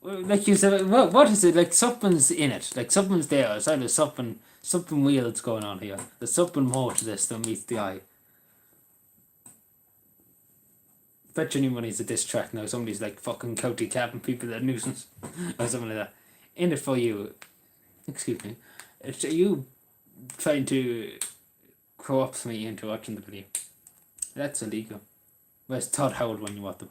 Like you said, what is it? Like, something's in it. Like, something's there. It's either something weird's going on here. There's something more to this than meets the eye. Bet you anybody's a diss track now. Somebody's like, fucking County Cavan people are a nuisance. Or something like that. In it for you. Excuse me. Are you trying to co-opt me into watching the video? That's illegal. Where's Todd Howard when you want them?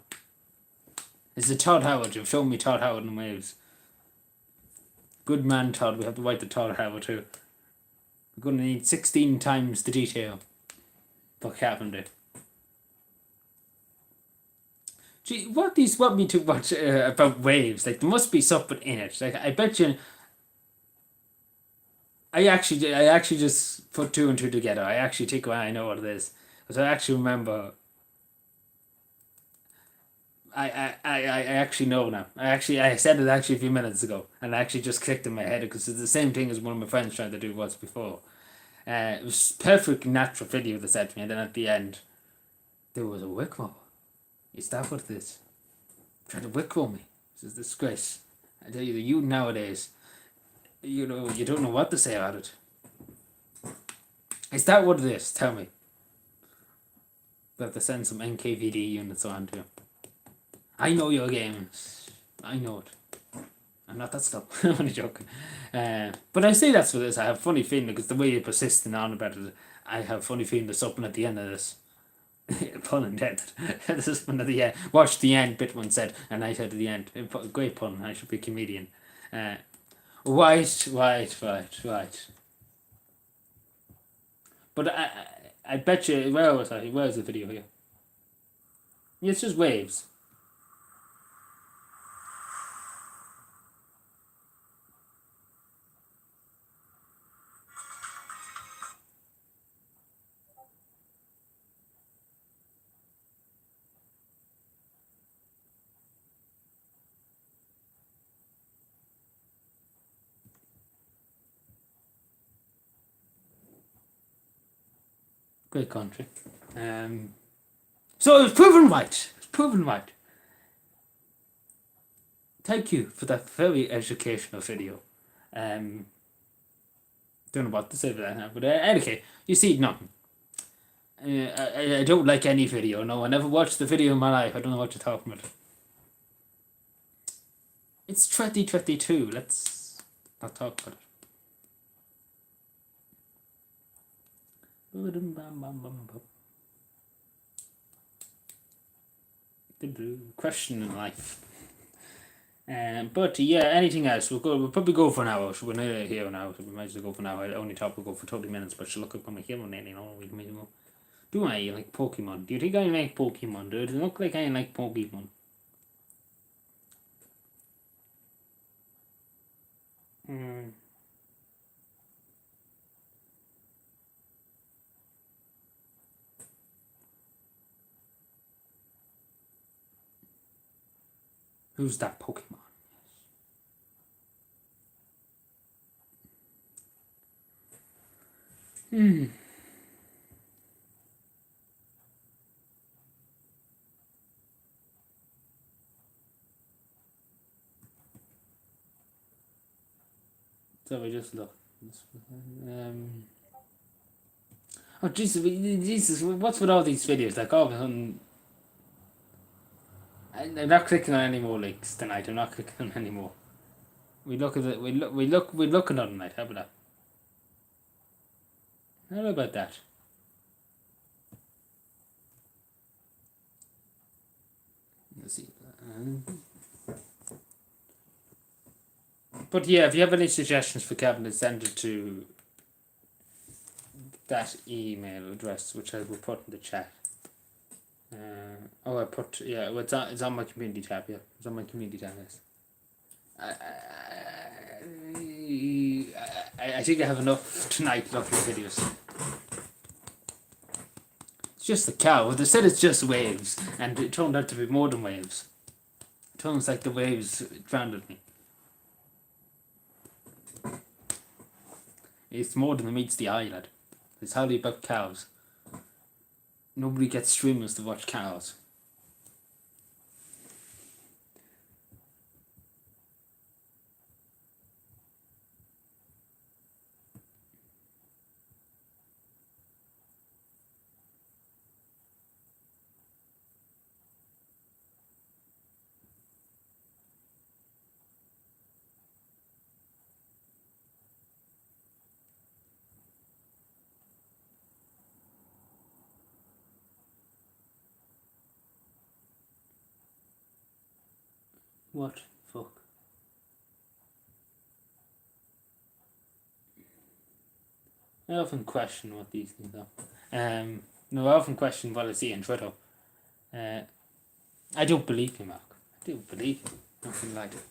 It's Todd Howard. You've shown me Todd Howard in waves. Good man, Todd. We have to write the Todd Howard too. We're going to need 16 times the detail for Cavendish. Gee, what these want me to watch about waves? Like, there must be something in it. Like, I bet you. I actually just put two and two together. I actually think I know what it is. Because I actually remember. I actually know now. I said it actually a few minutes ago, and I actually just clicked in my head because it's the same thing as one of my friends tried to do once before. It was perfect natural video they said to me, and then at the end, there was a Wickmo. Is that what it is? Trying to Wickmo me. This is a disgrace. I tell you, the youth nowadays, you don't know what to say about it. Is that what it is? Tell me. They have to send some NKVD units on to you. I know your games. I know it. I'm not that slow. I'm only joking. But I say that's for this. I have a funny feeling because the way you're persisting on about it, I have a funny feeling there's something at the end of this. Pun intended. This is one at the end. Watch the end, Bitman said, and I said at the end. Great pun. I should be a comedian. Right. But I bet you. Where was I? Where's the video here? Yeah, it's just waves. Great country. So it was proven right. It's proven right. Thank you for that very educational video. Don't know what to say for that now, but anyway, you see nothing. I don't like any video. No, I never watched the video in my life. I don't know what you're talking about. It's 2022. Let's not talk about it. Question in life. But yeah, anything else? We'll probably go for an hour. So we're nearly here now, so we might as well go for an hour. I only thought we'll go for 30 minutes, but she'll look up on my hero name, we can maybe go. Do I like Pokemon? Do you think I like Pokemon? Does it look like I like Pokemon? Who's that Pokemon? So we just look. Oh Jesus! What's with all these videos? Like all of a sudden, I'm not clicking on any more links tonight. I'm not clicking on any more. We look at it. We look at it tonight. How about that? How about that? Let's see. But yeah, if you have any suggestions for Kevin, send it to that email address, which I will put in the chat. It's on my community tab. Yeah, it's on my community tab. Yes. I think I have enough tonight looking at videos. It's just the cow. They said it's just waves, and it turned out to be more than waves. It turns like the waves drowned me. It's more than meets the eye, lad. It's hardly about cows. Nobody gets streamers to watch cows. What? Fuck. I often question what these things are. No, I often question what I see on Twitter. I don't believe you, Mark. I don't believe you. Nothing like it.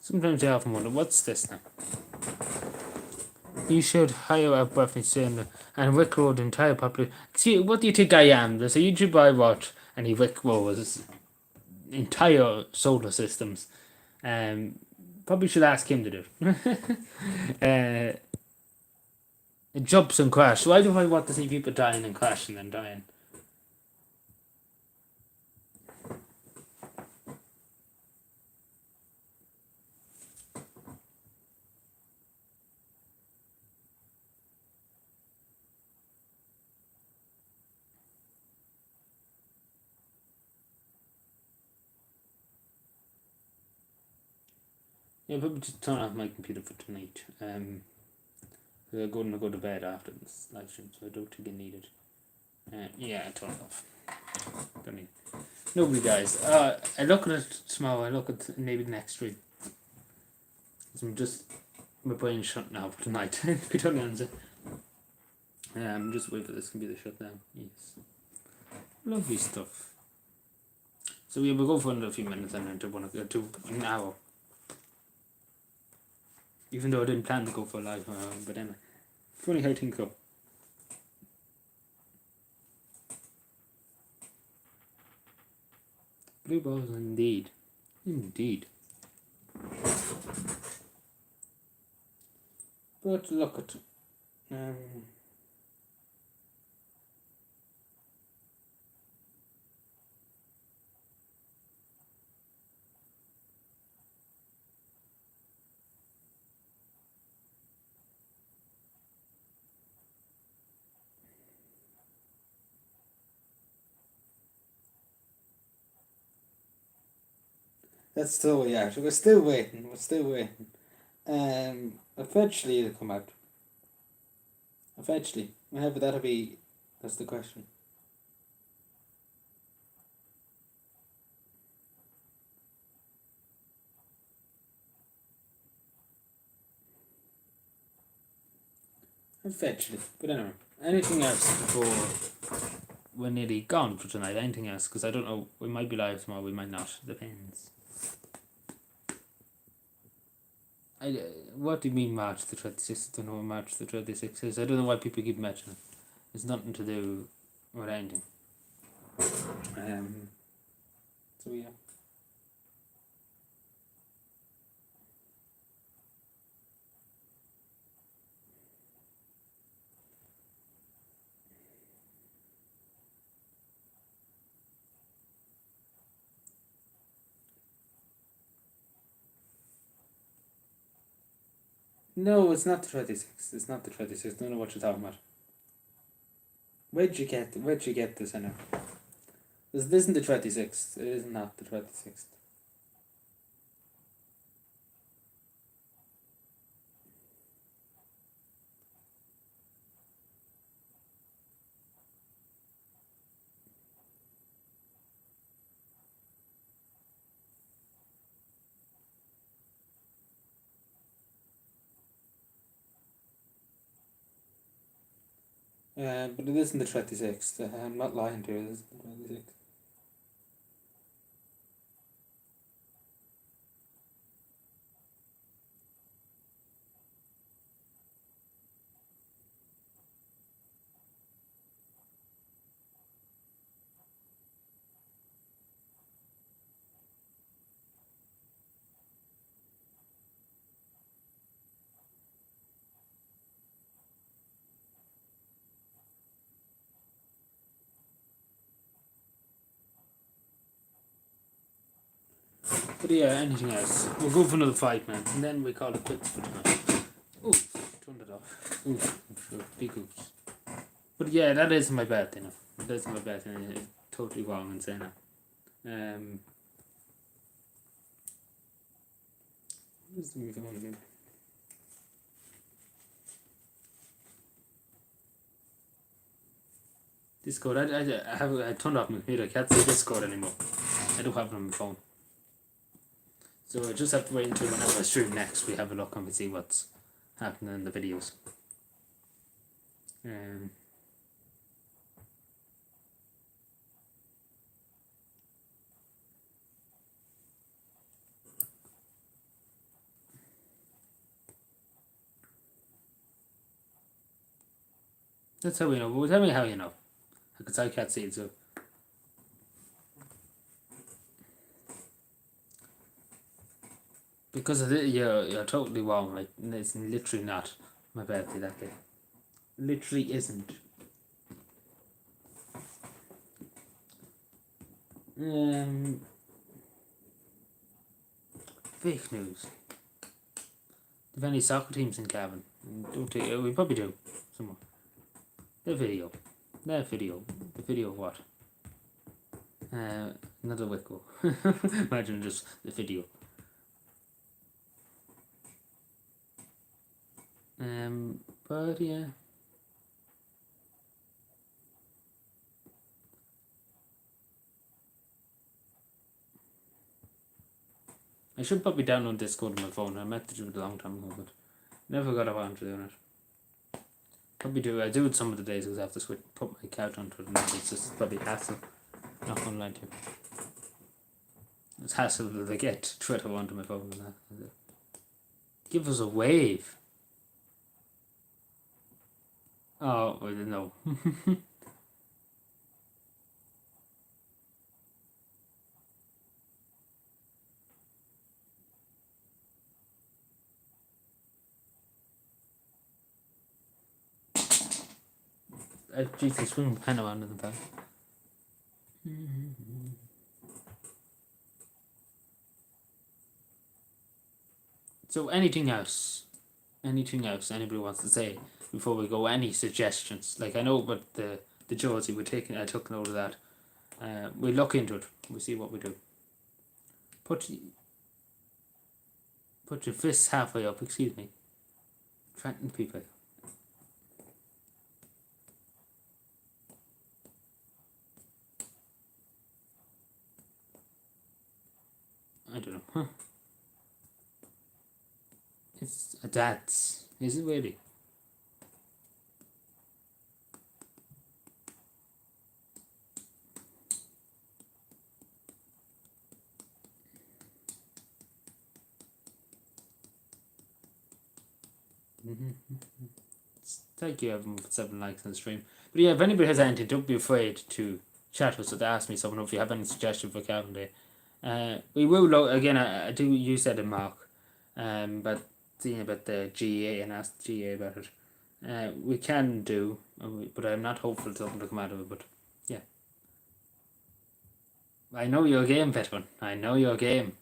Sometimes I often wonder, what's this now? You showed higher outbuffing cylinder and Rick rolled the entire population. See, what do you think I am? There's a YouTuber I watch and he Rick rolls entire solar systems. Probably should ask him to do it. It jumps and crash. Why do I want to see people dying and crashing and dying? Yeah, probably just turn off my computer for tonight. I'm going to go to bed after this live stream, so I don't think I need it. Yeah, I turn it off. Don't need it. Nobody dies. I look at it tomorrow. I look at maybe the next stream. I'm just my brain's shut now for tonight. To be totally honest. I'm just waiting for this computer to shut down. Yes, lovely stuff. So we will go for another few minutes and then to an hour. Even though I didn't plan to go for a live, but anyway, funny how things go. Blue balls, indeed. But look at, that's still yeah. We're still waiting. Eventually it'll come out. Eventually, whenever that'll be, that's the question. Eventually, but anyway, anything else before we're nearly gone for tonight? Anything else? Because I don't know. We might be live tomorrow. We might not. Depends. What do you mean March the 26th? I don't know what March the 26th is. I don't know why people keep mentioning it. It's nothing to do with anything. So yeah. No, it's not the 26th. It's not the 26th. I don't know what you're talking about. Where'd you get this anyway? This isn't the 26th. It is not the 26th. But it isn't the 26th. I'm not lying to you. It isn't the 26th. But yeah, anything else? We'll go for another 5 minutes and then we call it quits for tonight. Oh, turned it off. Sure, big oops. But yeah, that is my bad thing. That is my bad thing. It's totally wrong in saying that. What is the movie on again? Discord. I turned off my computer. I can't see Discord anymore. I don't have it on my phone. So I just have to wait until whenever I stream next we have a look and we see what's happening in the videos. That's how we know. Well, tell me how you know. Because I can't see it, so. Because you're totally wrong. Like, it's literally not my birthday that day. Literally isn't. Fake news. Do you have any soccer teams in Cavan? Don't take, we probably do. Somewhere. The video. The video. The video of what? Another Wickle. Imagine just the video. But yeah. I should probably download Discord on my phone. I meant to do it a long time ago, but never got around to doing it. Probably do. I do it some of the days because I have to put my couch onto it, and it's just probably hassle. Not gonna lie to you. It's hassle that I get Twitter onto my phone and that. Give us a wave. Oh, well, no. Jesus, swing the pen around in the back. So, anything else? Anything else anybody wants to say before we go? Any suggestions? Like, I know about the Josie, I took note of that. We look into it. We see what we do. Put your fists halfway up, excuse me. Threaten people. I don't know. Huh. It's a dance. Is it really? Thank you everyone for 7 likes on the stream. But yeah, if anybody has anything, don't be afraid to chat us or to ask me someone if you have any suggestion for Calvin Day. We will again. I do use that in Mark, but seeing about the GA and ask the GA about it. We can do, but I'm not hopeful something to come out of it. But yeah, I know your game, veteran. I know your game.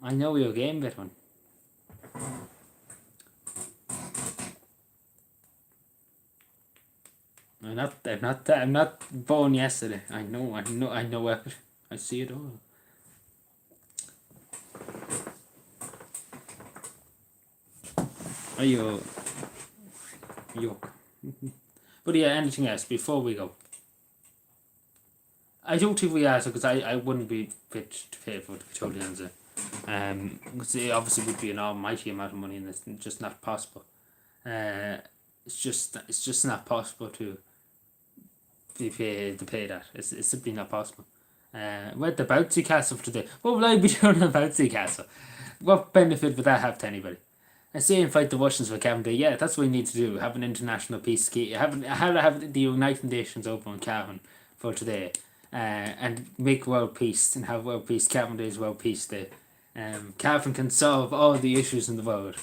I know your game, veteran. I'm not born yesterday. I know it. I see it all. Are you yuck? But yeah, anything else before we go? I don't think we are, because I wouldn't be fit to pay for it, to be totally honest. Because it obviously would be an almighty amount of money, and it's just not possible. It's just not possible to pay that. It's simply not possible. We're at the bouncy castle for today. What will I be doing at the bouncy castle? What benefit would that have to anybody? I say and fight the Russians for Cavan Day. Yeah, that's what we need to do. Have an international peace. Have the United Nations open in Cavan for today, and make world peace and have world peace. Cavan Day is world peace day. Cavan can solve all the issues in the world.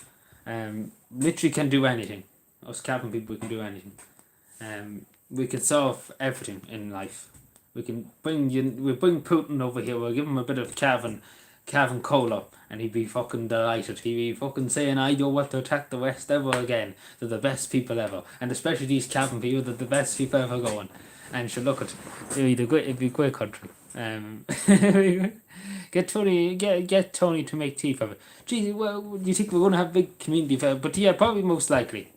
Literally can do anything. Us Cavan people, we can do anything. We can solve everything in life. We bring Putin over here. We'll give him a bit of Cavan cola, and he'd be fucking delighted. He'd be fucking saying, "I don't want to attack the West ever again. They're the best people ever, and especially these Cavan people. They're the best people ever going." And she'll look at it'd be a great country. Get Tony to make tea for it. Gee, well, do you think we're gonna have big community fair? But yeah, probably most likely.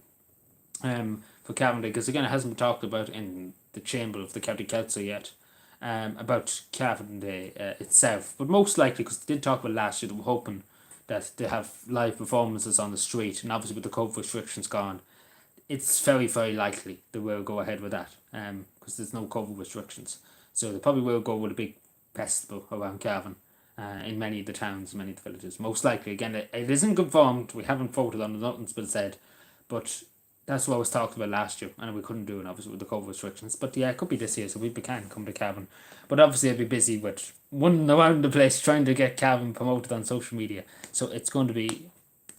For Cavan Day, because again, it hasn't been talked about in the chamber of the County Council yet. About Cavan Day itself, but most likely, because they did talk about last year, they were hoping that they have live performances on the street, and obviously with the COVID restrictions gone, it's very, very likely they will go ahead with that, because there's no COVID restrictions, so they probably will go with a big festival around Cavan, in many of the towns, many of the villages, most likely. Again, it isn't confirmed, we haven't voted on it, nothing's been said, but That's what was talked about last year, and we couldn't do it obviously with the COVID restrictions. But yeah, it could be this year, so we can come to Cavan. But obviously, I'd be busy with running around the place trying to get Cavan promoted on social media. So it's going to be,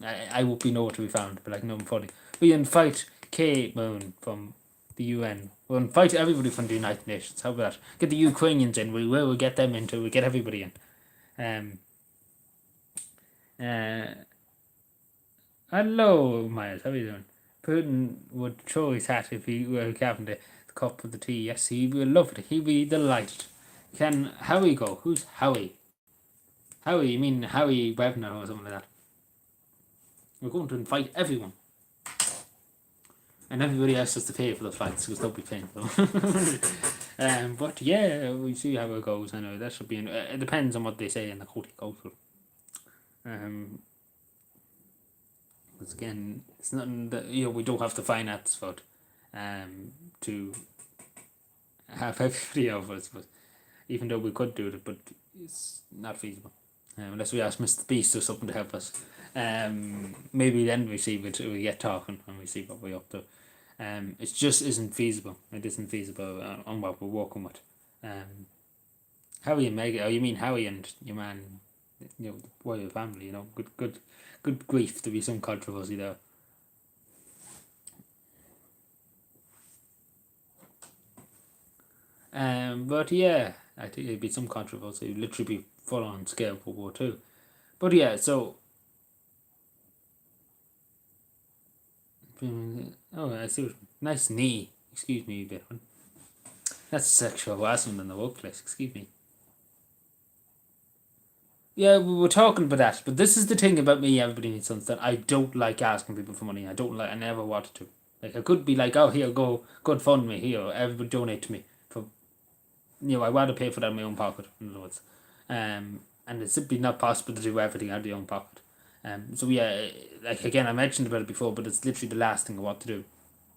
I won't be nowhere to be found, but like no funny. We invite Kay Moon from the UN. We'll invite everybody from the United Nations. How about that? Get the Ukrainians in. We will. We'll get them in too. We'll get everybody in. Hello, Miles. How are you doing? Putin would throw his hat if he were having the cup of the tea. Yes, he would love it. He'd be delighted. Can Howie go? Who's Howie? Howie, you mean Howie Webner or something like that? We're going to invite everyone. And everybody else has to pay for the flights because they'll be paying for them. But yeah, we see how it goes. I know that should be. It depends on what they say in the horticulture. Because again, it's nothing that we don't have the finance for it, to have everybody over us. But even though we could do it, but it's not feasible. Unless we ask Mr. Beast or something to help us. Maybe then we get talking and we see what we're up to. It just isn't feasible. It isn't feasible on what we're working with. Howie and Meg, you mean Howie and your man, the royal family, good grief, to be some controversy there. But yeah, I think it'd be some controversy. It'd literally be full on scale World War II. But yeah, so I see what, nice knee. Excuse me, bit. That's sexual harassment in the workplace. Excuse me. Yeah, we were talking about that, but this is the thing about me. Everybody needs something. I don't like asking people for money. I never wanted to. Like, I could be like, oh, here, go, good fund me here. Everybody donate to me for. I want to pay for that in my own pocket. In other words, and it's simply not possible to do everything out of your own pocket. So yeah, like again, I mentioned about it before, but it's literally the last thing I want to do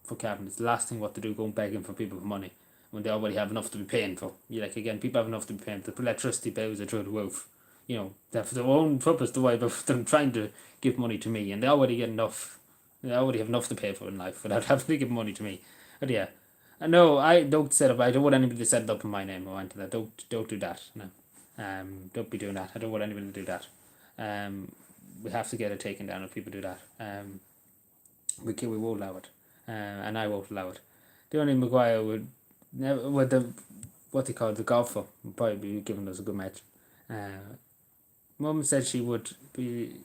for Cavan. It's the last thing what to do, going begging for people for money when they already have enough to be paying for. Like again, people have enough to be paying. The electricity bills are through the roof. They have their own purpose to why them trying to give money to me, and they already get enough. They already have enough to pay for in life without having to give money to me. But yeah, no, I don't set up. I don't want anybody to set it up in my name or anything like that. Don't do that. No, don't be doing that. I don't want anybody to do that. We have to get it taken down if people do that. We won't allow it, and I won't allow it. Donny Maguire would never with the golfer would probably be giving us a good match. Mum said she would be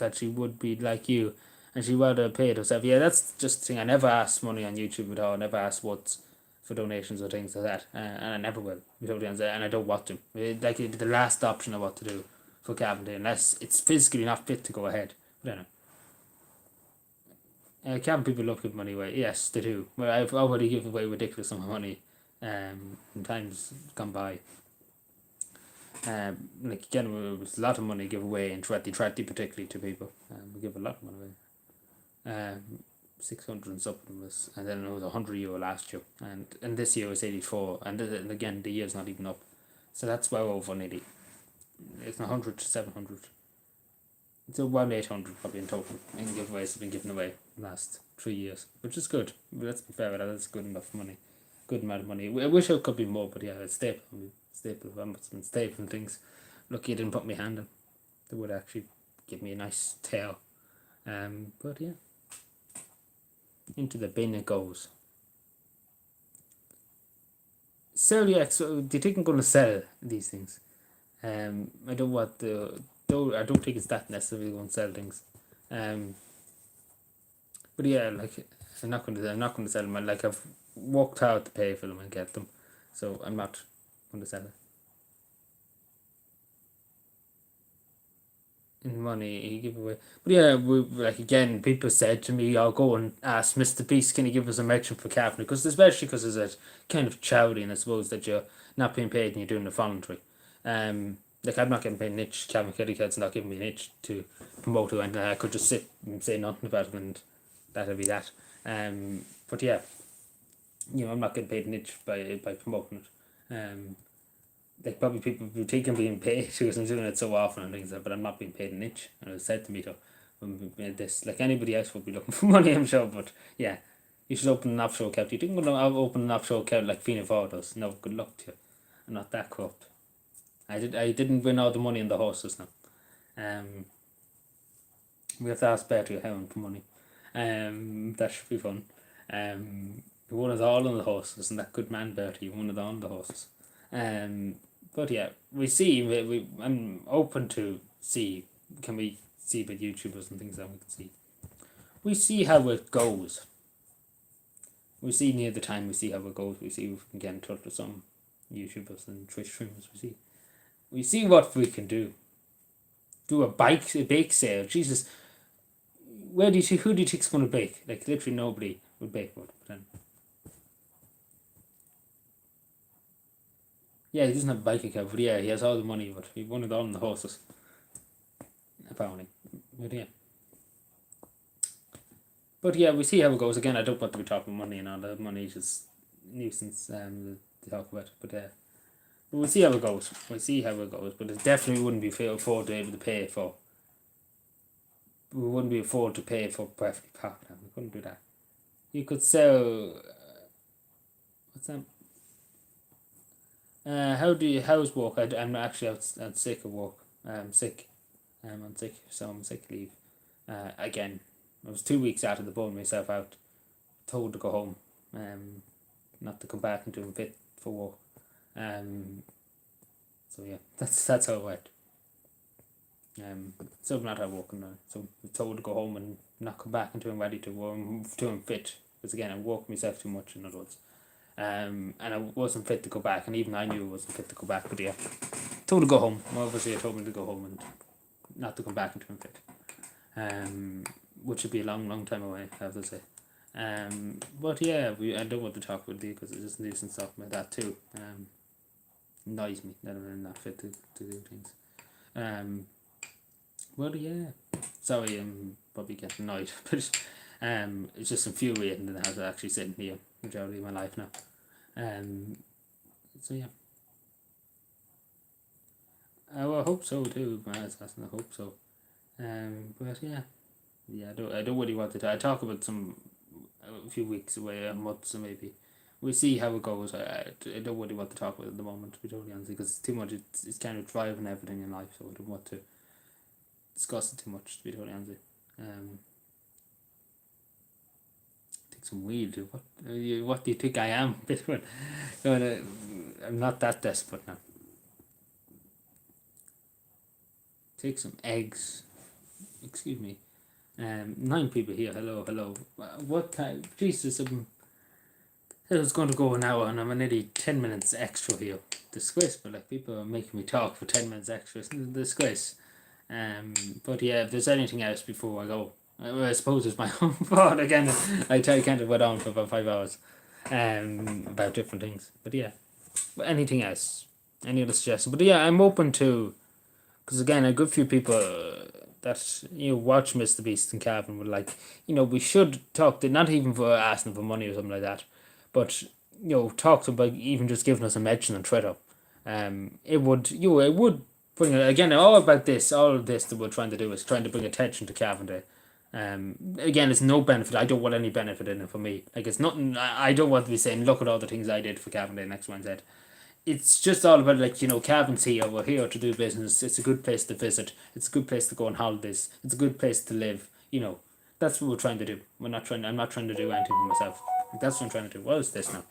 like you, and she would have paid herself. Yeah, that's just the thing. I never asked money on YouTube at all. I never asked what's for donations or things like that, and I never will. And I don't want to. Like the last option of what to do for Cavan Day, unless it's physically not fit to go ahead. But anyway. Cavan people love giving money away. Yes, they do. Well, I've already given away ridiculous amount of money in times gone by. Like again, it was a lot of money give away in Tretty particularly to people. We give a lot of money away. 600 and something was, and then it was €100 last year, and this year was 84, and again the year's not even up, so that's well over 80. It's 100 to 700. It's around 800 probably in total in giveaways have been given away in the last 3 years, which is good. Let's be fair with that. That's good enough money, good amount of money. I wish it could be more, but yeah, it's staple of ombudsman, staple things. Lucky I didn't put my hand in. They would actually give me a nice tail. But yeah, into the bin it goes. So yeah, so do you think I'm going to sell these things? I don't want the. I don't think it's that necessarily going to sell things. But yeah, like I'm not going to sell them. Like I've worked hard to pay for them and get them, so I'm not going to sell it. In money he give away, but yeah, like again, people said to me, "I'll go and ask Mr. Beast, can he give us a merchant for Cavan?" Because especially because it's a kind of charity, and I suppose that you're not being paid and you're doing it voluntary. Like I'm not getting paid an itch. Cavan Kitty Cat's not giving me an itch to promote it, and I could just sit and say nothing about it, and that'll be that. But yeah, I'm not getting paid an itch by promoting it. Like probably people would think I'm being paid because I'm doing it so often and things like that, but I'm not being paid an itch, and it was said to me though. when we made this. Like anybody else would be looking for money, I'm sure. But yeah, you should open an offshore account. You didn't want to open an offshore account like Fianna Fáil does. No, good luck to you. I'm not that corrupt. I didn't win all the money in the horses now. We have to ask Bertie O'Hearn for money. That should be fun. He won it all on the horses, and that good man Bertie won it all on the horses. But yeah, we see. I'm open to see. Can we see with YouTubers and things that we can see? We see how it goes. We see near the time. We see how it goes. We see if we can get in touch with some YouTubers and Twitch streamers. We see what we can do. Do a bake sale. Jesus, who do you think is going to bake? Like literally nobody would bake, but then. Yeah, he doesn't have a bike account, but yeah, he has all the money, but he won it all on the horses. Apparently. But yeah, we see how it goes. Again, I don't want to be talking money and all that. Money is just nuisance to talk about. But we'll see how it goes. But it definitely wouldn't be afford to be able to pay for. We wouldn't be afford to pay for Perfectly Park now. We couldn't do that. You could sell. What's that? How's work? I'm actually out sick of work. I'm sick. I'm sick, so I'm sick leave. Again, I was 2 weeks out of the bone myself out. Told to go home. Not to come back into a fit for work. So yeah, that's how it went. So I'm not out working now. So I'm told to go home and not come back until I'm ready to work, until I'm fit. Because again, I work myself too much in other words. And I wasn't fit to go back, and even I knew I wasn't fit to go back. But yeah, told to go home. Obviously, I told me to go home and not to come back until I'm fit. Which would be a long time away, I have to say. But yeah, I don't want to talk with you because it's just nuisance talking about that too. Annoys me that I'm not fit to do things. Well, yeah. Sorry, I'm probably getting annoyed, but it's just infuriating that I have to actually sit in here majority of my life now. So yeah. I hope so too, man. I hope so. But yeah, I don't really want to. I talk about a few weeks away, a month, so maybe we'll see how it goes. I don't really want to talk about it at the moment, to be totally honest, because it's too much. It's kind of driving everything in life, so I don't want to discuss it too much, to be totally honest. Take some weed. What do you think I am? I'm not that desperate now. Take some eggs. Excuse me. 9 people here. Hello. What time? Jesus, I was going to go an hour and I'm nearly 10 minutes extra here. Disgraceful. Like people are making me talk for 10 minutes extra. It's a disgrace. But yeah, if there's anything else before I go, I suppose it's my own fault again. I kind of went on for about 5 hours. About different things. But yeah, anything else? Any other suggestions? But yeah, I'm open to. Because again, a good few people that watch Mr. Beast and Calvin would like, we should talk to, not even for asking for money or something like that, but talk to about even just giving us a mention on Twitter. It would bring again all of this that we're trying to do is trying to bring attention to Calvin Day. Again, it's no benefit. I don't want any benefit in it for me. Like it's nothing. I don't want to be saying, look at all the things I did for Calvin Day next Wednesday. It's just all about Calvin's here, we're here to do business, it's a good place to visit, it's a good place to go on holidays, it's a good place to live, that's what we're trying to do. I'm not trying to do anything for myself. That's what I'm trying to do. What is this now?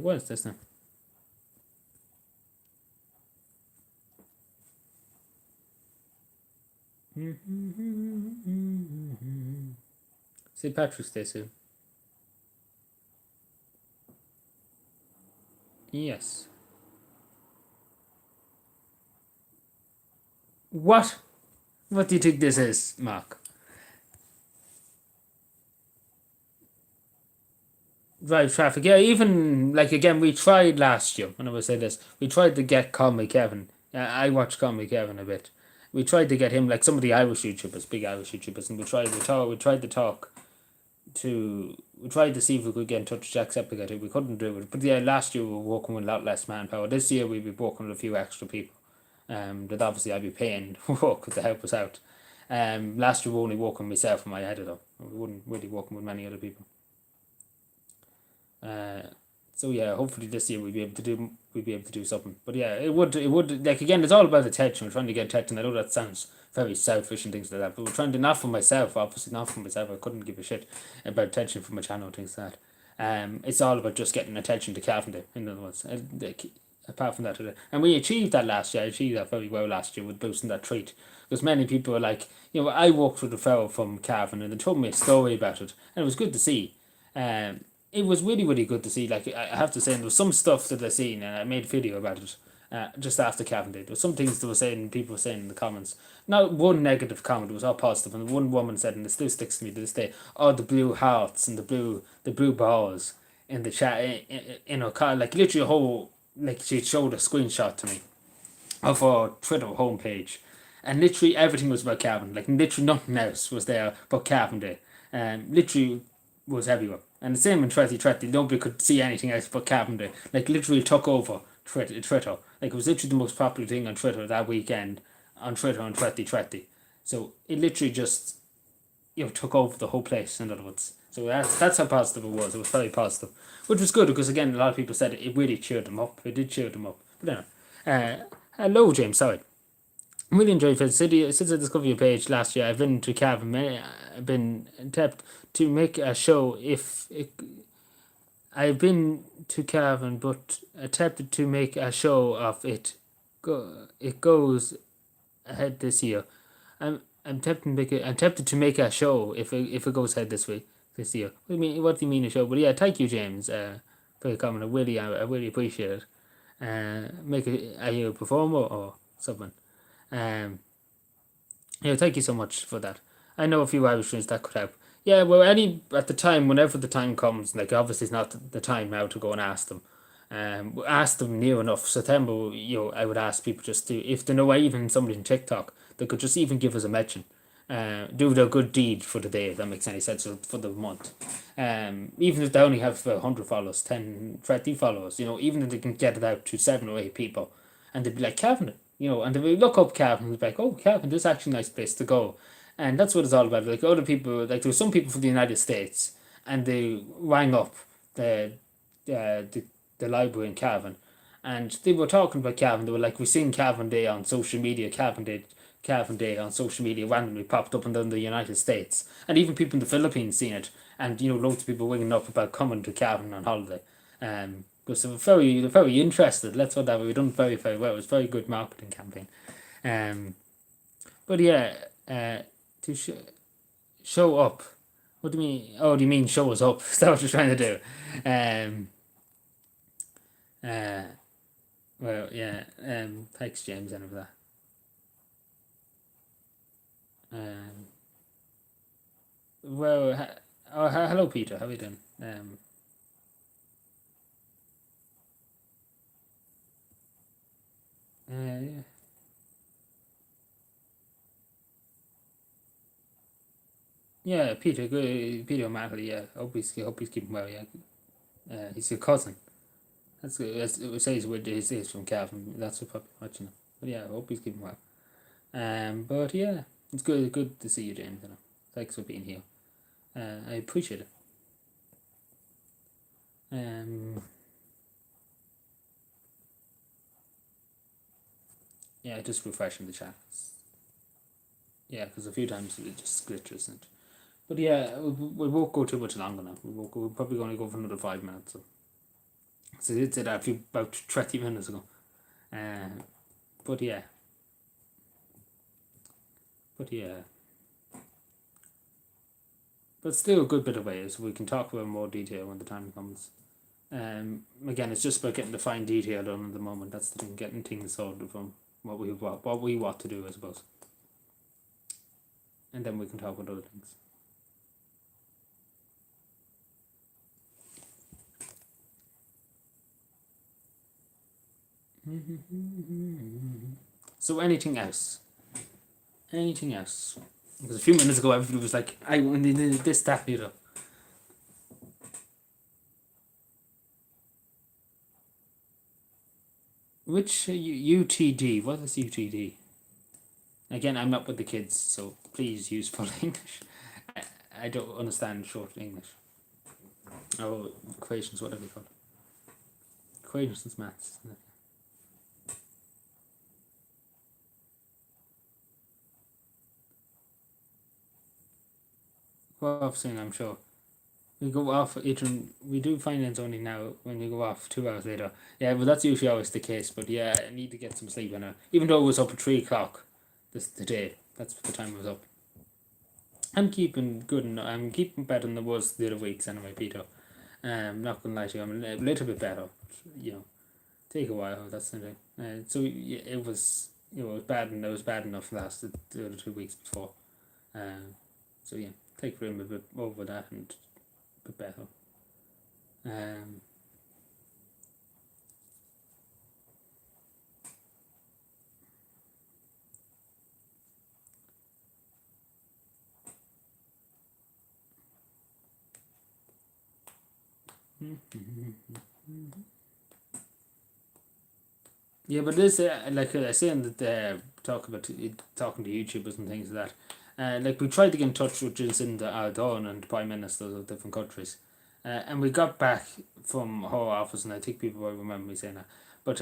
What is this now? St. Patrick's Day soon. Yes. What? What do you think this is, Mark? Drive traffic. Yeah, even again, we tried last year. When I was saying this, we tried to get Call Me Kevin. I watched Call Me Kevin a bit. We tried to get him some of the Irish YouTubers, big Irish YouTubers, and we tried to talk to. We tried to see if we could get in touch with Jacksepticeye. We couldn't do it. But yeah, last year we were working with a lot less manpower. This year we'll be working with a few extra people. that obviously I'd be paying work to help us out. Last year we only working myself and my editor. We wouldn't really working with many other people. So yeah, hopefully this year we'll be able to do something. But yeah, it would like again, it's all about attention. We're trying to get attention. I know that sounds very selfish and things like that, but we're trying to not for myself. Obviously, not for myself. I couldn't give a shit about attention for my channel and things like that. It's all about just getting attention to Carpenter. In other words, apart from that, and we achieved that last year. I achieved that very well last year with boosting that treat. Because many people were like, I worked with a fellow from Cavan and they told me a story about it, and it was good to see. It was really, really good to see. Like, I have to say, there was some stuff that I seen, and I made a video about it just after Cavan did. There were some things that were saying, people were saying in the comments. Not one negative comment, it was all positive. And one woman said, and it still sticks to me to this day, oh, the blue hearts and the blue balls in the chat, in her car, like literally a whole, like she showed a screenshot to me of her Twitter homepage. And literally everything was about Cavan. Like, literally nothing else was there but Cavan Day. Literally was everywhere. And the same in Tretty. Nobody could see anything else but Cavan Day. Like, literally took over Twitter. Like, it was literally the most popular thing on Twitter that weekend. On Twitter on Tretty. So, it literally just, took over the whole place, in other words. So, that's how positive it was. It was very positive. Which was good, because, again, a lot of people said it really cheered them up. It did cheer them up. But anyway. Hello, James. Sorry. I really enjoyed it. Since I discovered your page last year, I've been to Cavan. I've been tapped to make a show. I've been to Cavan, but attempted to make a show of it. It goes ahead this year. I'm tempted to make a show if it goes ahead this year. What do you mean a show? But yeah, thank you, James, for your comment. I really appreciate it. Are you a performer or something? Thank you so much for that. I know a few Irish students that could help. Yeah, well, at the time, whenever the time comes, like obviously it's not the time now to go and ask them. Ask them near enough. September, I would ask people just to, if they know even somebody in TikTok, they could just even give us a mention. Do the good deed for the day, if that makes any sense, or for the month. Even if they only have 100 followers, 10, 20 followers, even if they can get it out to 7 or 8 people, and they'd be like, Cavan, and they would look up Cavan and be like, oh, Cavan, this is actually a nice place to go. And that's what it's all about. Like, other people, like, there were some people from the United States, and they rang up the library in Cavan, and they were talking about Cavan. They were like, we've seen Cavan Day on social media. Cavan Day on social media randomly popped up in the United States, and even people in the Philippines seen it, and loads of people ringing up about coming to Cavan on holiday. Because they were very interested. Let's put that way. We've done very, very well. It was a very good marketing campaign. But yeah, to show up. What do you mean? Oh, do you mean show us up? Is that what you're trying to do? Well, yeah. Thanks, James, and for that. Well, hello, Peter. How are you doing? Yeah. Yeah, Peter O'Malley. Yeah, hope he's keeping well. Yeah, he's your cousin. That's good. It says he's from Cavan. That's what probably watching him. But yeah, I hope he's keeping well. But yeah, it's good to see you, James. Thanks for being here. I appreciate it. Yeah, just refreshing the chat. Yeah, because a few times it just glitches. But yeah, we won't go too much longer now. We're probably going to go for another 5 minutes. So I did say that about 30 minutes ago. But yeah. But still a good bit of ways. We can talk about more detail when the time comes. Again, it's just about getting the fine detail done at the moment. That's the thing, getting things sorted from what we want to do, I suppose. And then we can talk about other things. So anything else? Because a few minutes ago everybody was like, I want this, that, you know. Which UTD? What is UTD? Again, I'm not with the kids, so please use full English. I don't understand short English. Oh, equations, whatever you call it. Equations is maths, isn't it? Go off soon, I'm sure. We go off, Adrian, we do finance only now when we go off 2 hours later. Yeah, but that's usually always the case. But yeah, I need to get some sleep now. Even though it was up at 3 o'clock today, that's the time I was up. I'm keeping good, and I'm keeping better than I was the other weeks anyway, Peter. Not gonna lie to you, I'm a little bit better. But, take a while. That's the thing. So yeah, it was it was bad, and it was bad enough last the other 2 weeks before. So yeah, take room a bit over that and a bit better. Um, yeah, but this like I was saying that talk about talking to YouTubers and things like that. Like we tried to get in touch with Jacinda Ardern and Prime Ministers of different countries, and we got back from her office, and I think people will remember me saying that. But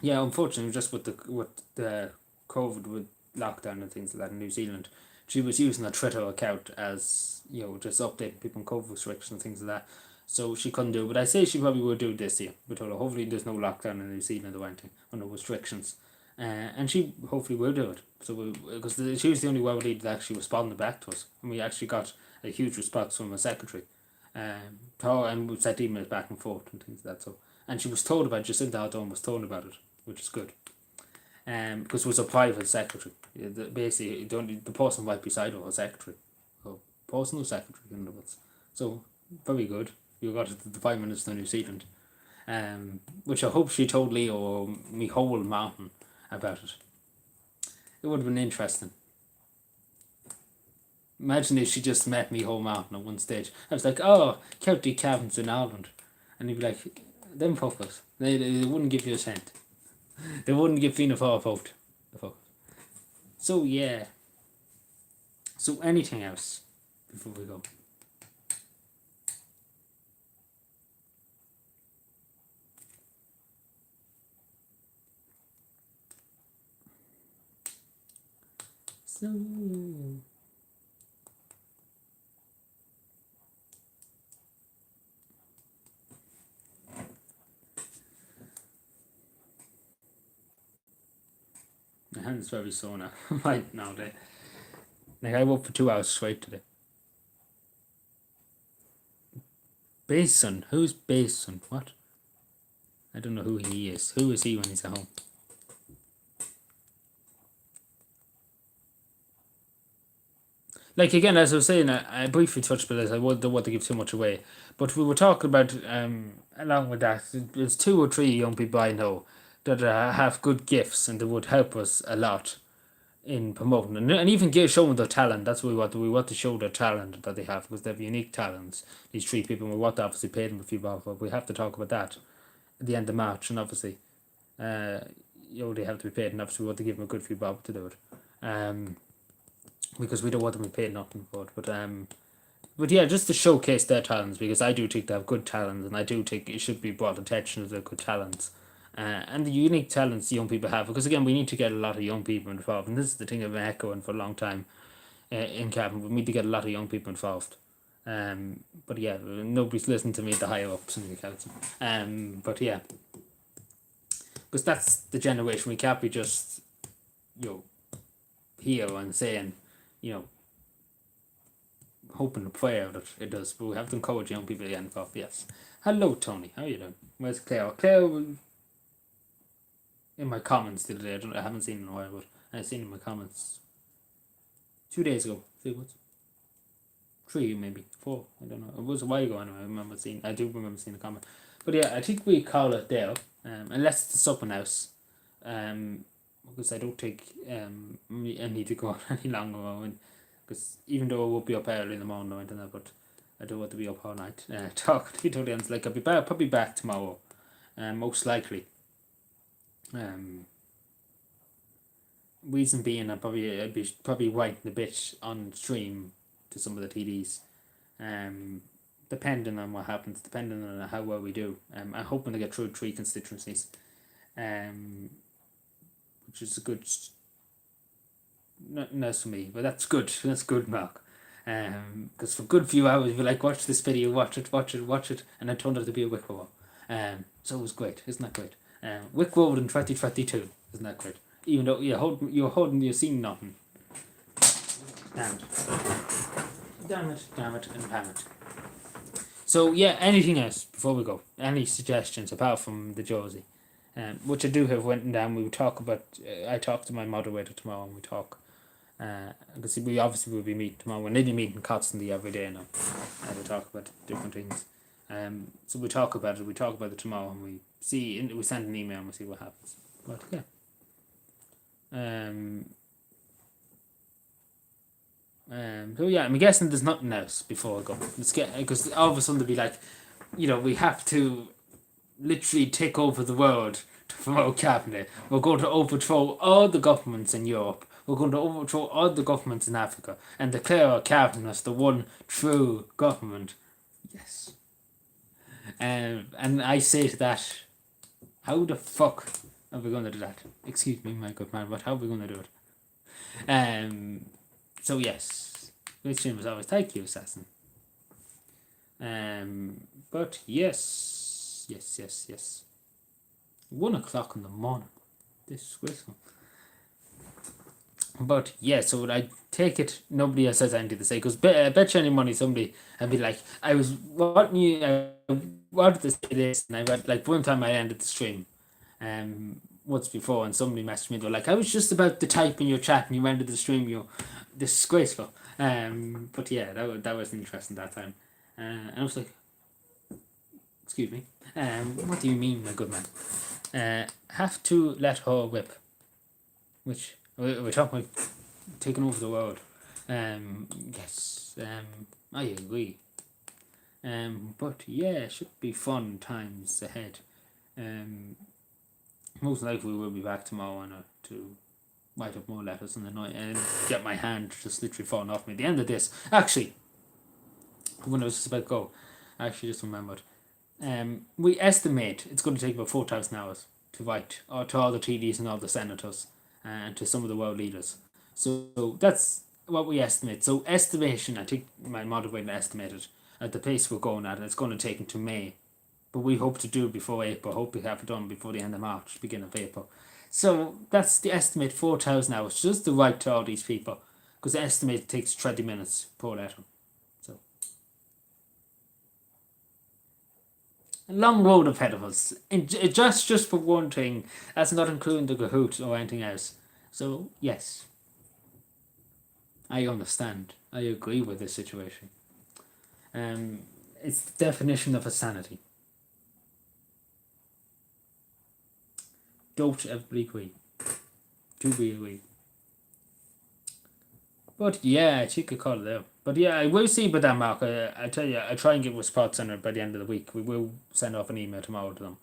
yeah, unfortunately, just with the COVID with lockdown and things like that in New Zealand, she was using a Twitter account as just updating people on COVID restrictions and things like that. So she couldn't do it. But I say she probably will do this year. We told her hopefully there's no lockdown in New Zealand or anything, or no restrictions. And she hopefully will do it. So because she was the only world leader that actually responded back to us, and we actually got a huge response from her secretary. And we sent emails back and forth and things like that. So, and she was told about Jacinda Ardern was told about it, which is good. Because it was a private secretary. Basically, the person right beside her was secretary, or personal secretary, in other words. So very good. You got it to the Prime Minister of New Zealand. Which I hope she told Leo or Micheál Martin about it. It would have been interesting. Imagine if she just met Micheál Martin at one stage. I was like, oh, County Cavan's in Ireland. And he'd be like, them fuckers. They wouldn't give you a cent. They wouldn't give Fianna Fáil a vote. So yeah. So anything else before we go? So my hand's very sore now. Right now, like I woke for 2 hours straight today. Basin? Who's Basin? What? I don't know who he is. Who is he when he's at home? Like again, as I was saying, I briefly touched on this. I don't want to give too much away, but we were talking about along with that, there's 2 or 3 young people I know that have good gifts and they would help us a lot in promoting and even showing their talent. That's what we want. We want to show their talent that they have because they have unique talents. These 3 people, and we want to obviously pay them a few bucks, but we have to talk about that at the end of March, and obviously, they have to be paid, and obviously we want to give them a good few bob to do it. Because we don't want them to be paid nothing for it. But yeah, just to showcase their talents, because I do think they have good talents, and I do think it should be brought attention to their good talents. And the unique talents young people have, because again, we need to get a lot of young people involved, and this is the thing I've been echoing for a long time in Cavan. We need to get a lot of young people involved. But yeah, nobody's listening to me, the higher ups in the council. But yeah, because that's the generation. We can't be just, here and saying, hoping to pray out it does, but we have to encourage young people to get involved. Yes. Hello, Tony. How are you doing? Where's Claire? Claire, in my comments the other day. I haven't seen in a while, but I seen in my comments 2 days ago. 3, maybe 4. I don't know. It was a while ago anyway. I do remember seeing the comment. But yeah, I think we call it there. Unless it's something else. Because I don't think I need to go on any longer. Because even though I will be up early in the morning or anything, but I don't want to be up all night talking to you. Like I'll be back, probably back tomorrow, most likely. Reason being, I'd be probably writing a bit on stream to some of the TDs. Depending on what happens, depending on how well we do. I'm hoping to get through 3 constituencies, which is a good. Not for me, but that's good. That's good, Mark. Because for a good few hours, you're like, watch this video, watch it, and it turned out to be a Wicklow. So it was great, isn't that great? Wicklow in 2022, isn't that great? Even though you're seeing nothing. Damn it, and damn it. So yeah, anything else before we go? Any suggestions apart from the Josie? Which I do have written down. We will talk about. I talk to my moderator tomorrow, and we talk. Because we obviously will be meeting tomorrow. We're nearly meeting constantly every day now. To talk about different things. So we talk about it. We talk about it tomorrow, and we send an email and we see what happens. But yeah. So yeah, I'm guessing there's nothing else before I go. Let's get, because all of a sudden they'll be like, we have to literally take over the world to promote cabinet. We're going to overthrow all the governments in Europe. We're going to overthrow all the governments in Africa and declare our cabinet as the one true government. Yes. And I say to that, how the fuck are we going to do that? Excuse me, my good man, but how are we going to do it? So yes, great stream as always. Thank you, Assassin. But yes. 1 o'clock in the morning. Disgraceful. But yeah, so I take it nobody else has anything to say, because I bet you any money somebody would be like, I wanted to say this, and I read, like, one time I ended the stream once before, and somebody messaged me, they were like, I was just about to type in your chat and you ended the stream, you're disgraceful. But yeah, that was interesting that time. And I was like, excuse me, what do you mean, my good man? Have to let her whip, which we're talking about taking over the world. Yes, I agree. But yeah, it should be fun times ahead. Most likely we'll be back tomorrow to write up more letters in the night and get my hand just literally falling off me. At the end of this, actually, when I was just about to go, I actually just remembered. We estimate it's going to take about 4,000 hours to write to all the TDs and all the senators and to some of the world leaders. So that's what we estimate. So estimation, I think my moderator estimated at the pace we're going at, it's going to take into May. But we hope to do it before April. Hope we have it done before the end of March, beginning of April. So that's the estimate, 4,000 hours, just to write to all these people. Because the estimate takes 20 minutes per letter. So a long road ahead of us. And just for one thing, that's not including the Kahoot or anything else. So yes, I understand. I agree with this situation. It's the definition of insanity. Don't everybody agree? Do we agree? But yeah, I think I call it out. But yeah, I will see about that, Mark. I tell you, I try and get response on it by the end of the week. We will send off an email tomorrow to them.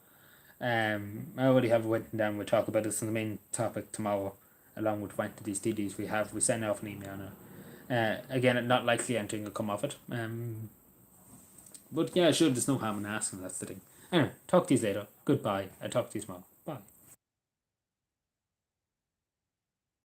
I already have it written down. We'll talk about this in the main topic tomorrow, along with one of these DDs we send off an email now. Again, not likely anything will come of it. But yeah, sure, there's no harm in asking, that's the thing. Anyway, talk to you later. Goodbye. I'll talk to you tomorrow. Bye.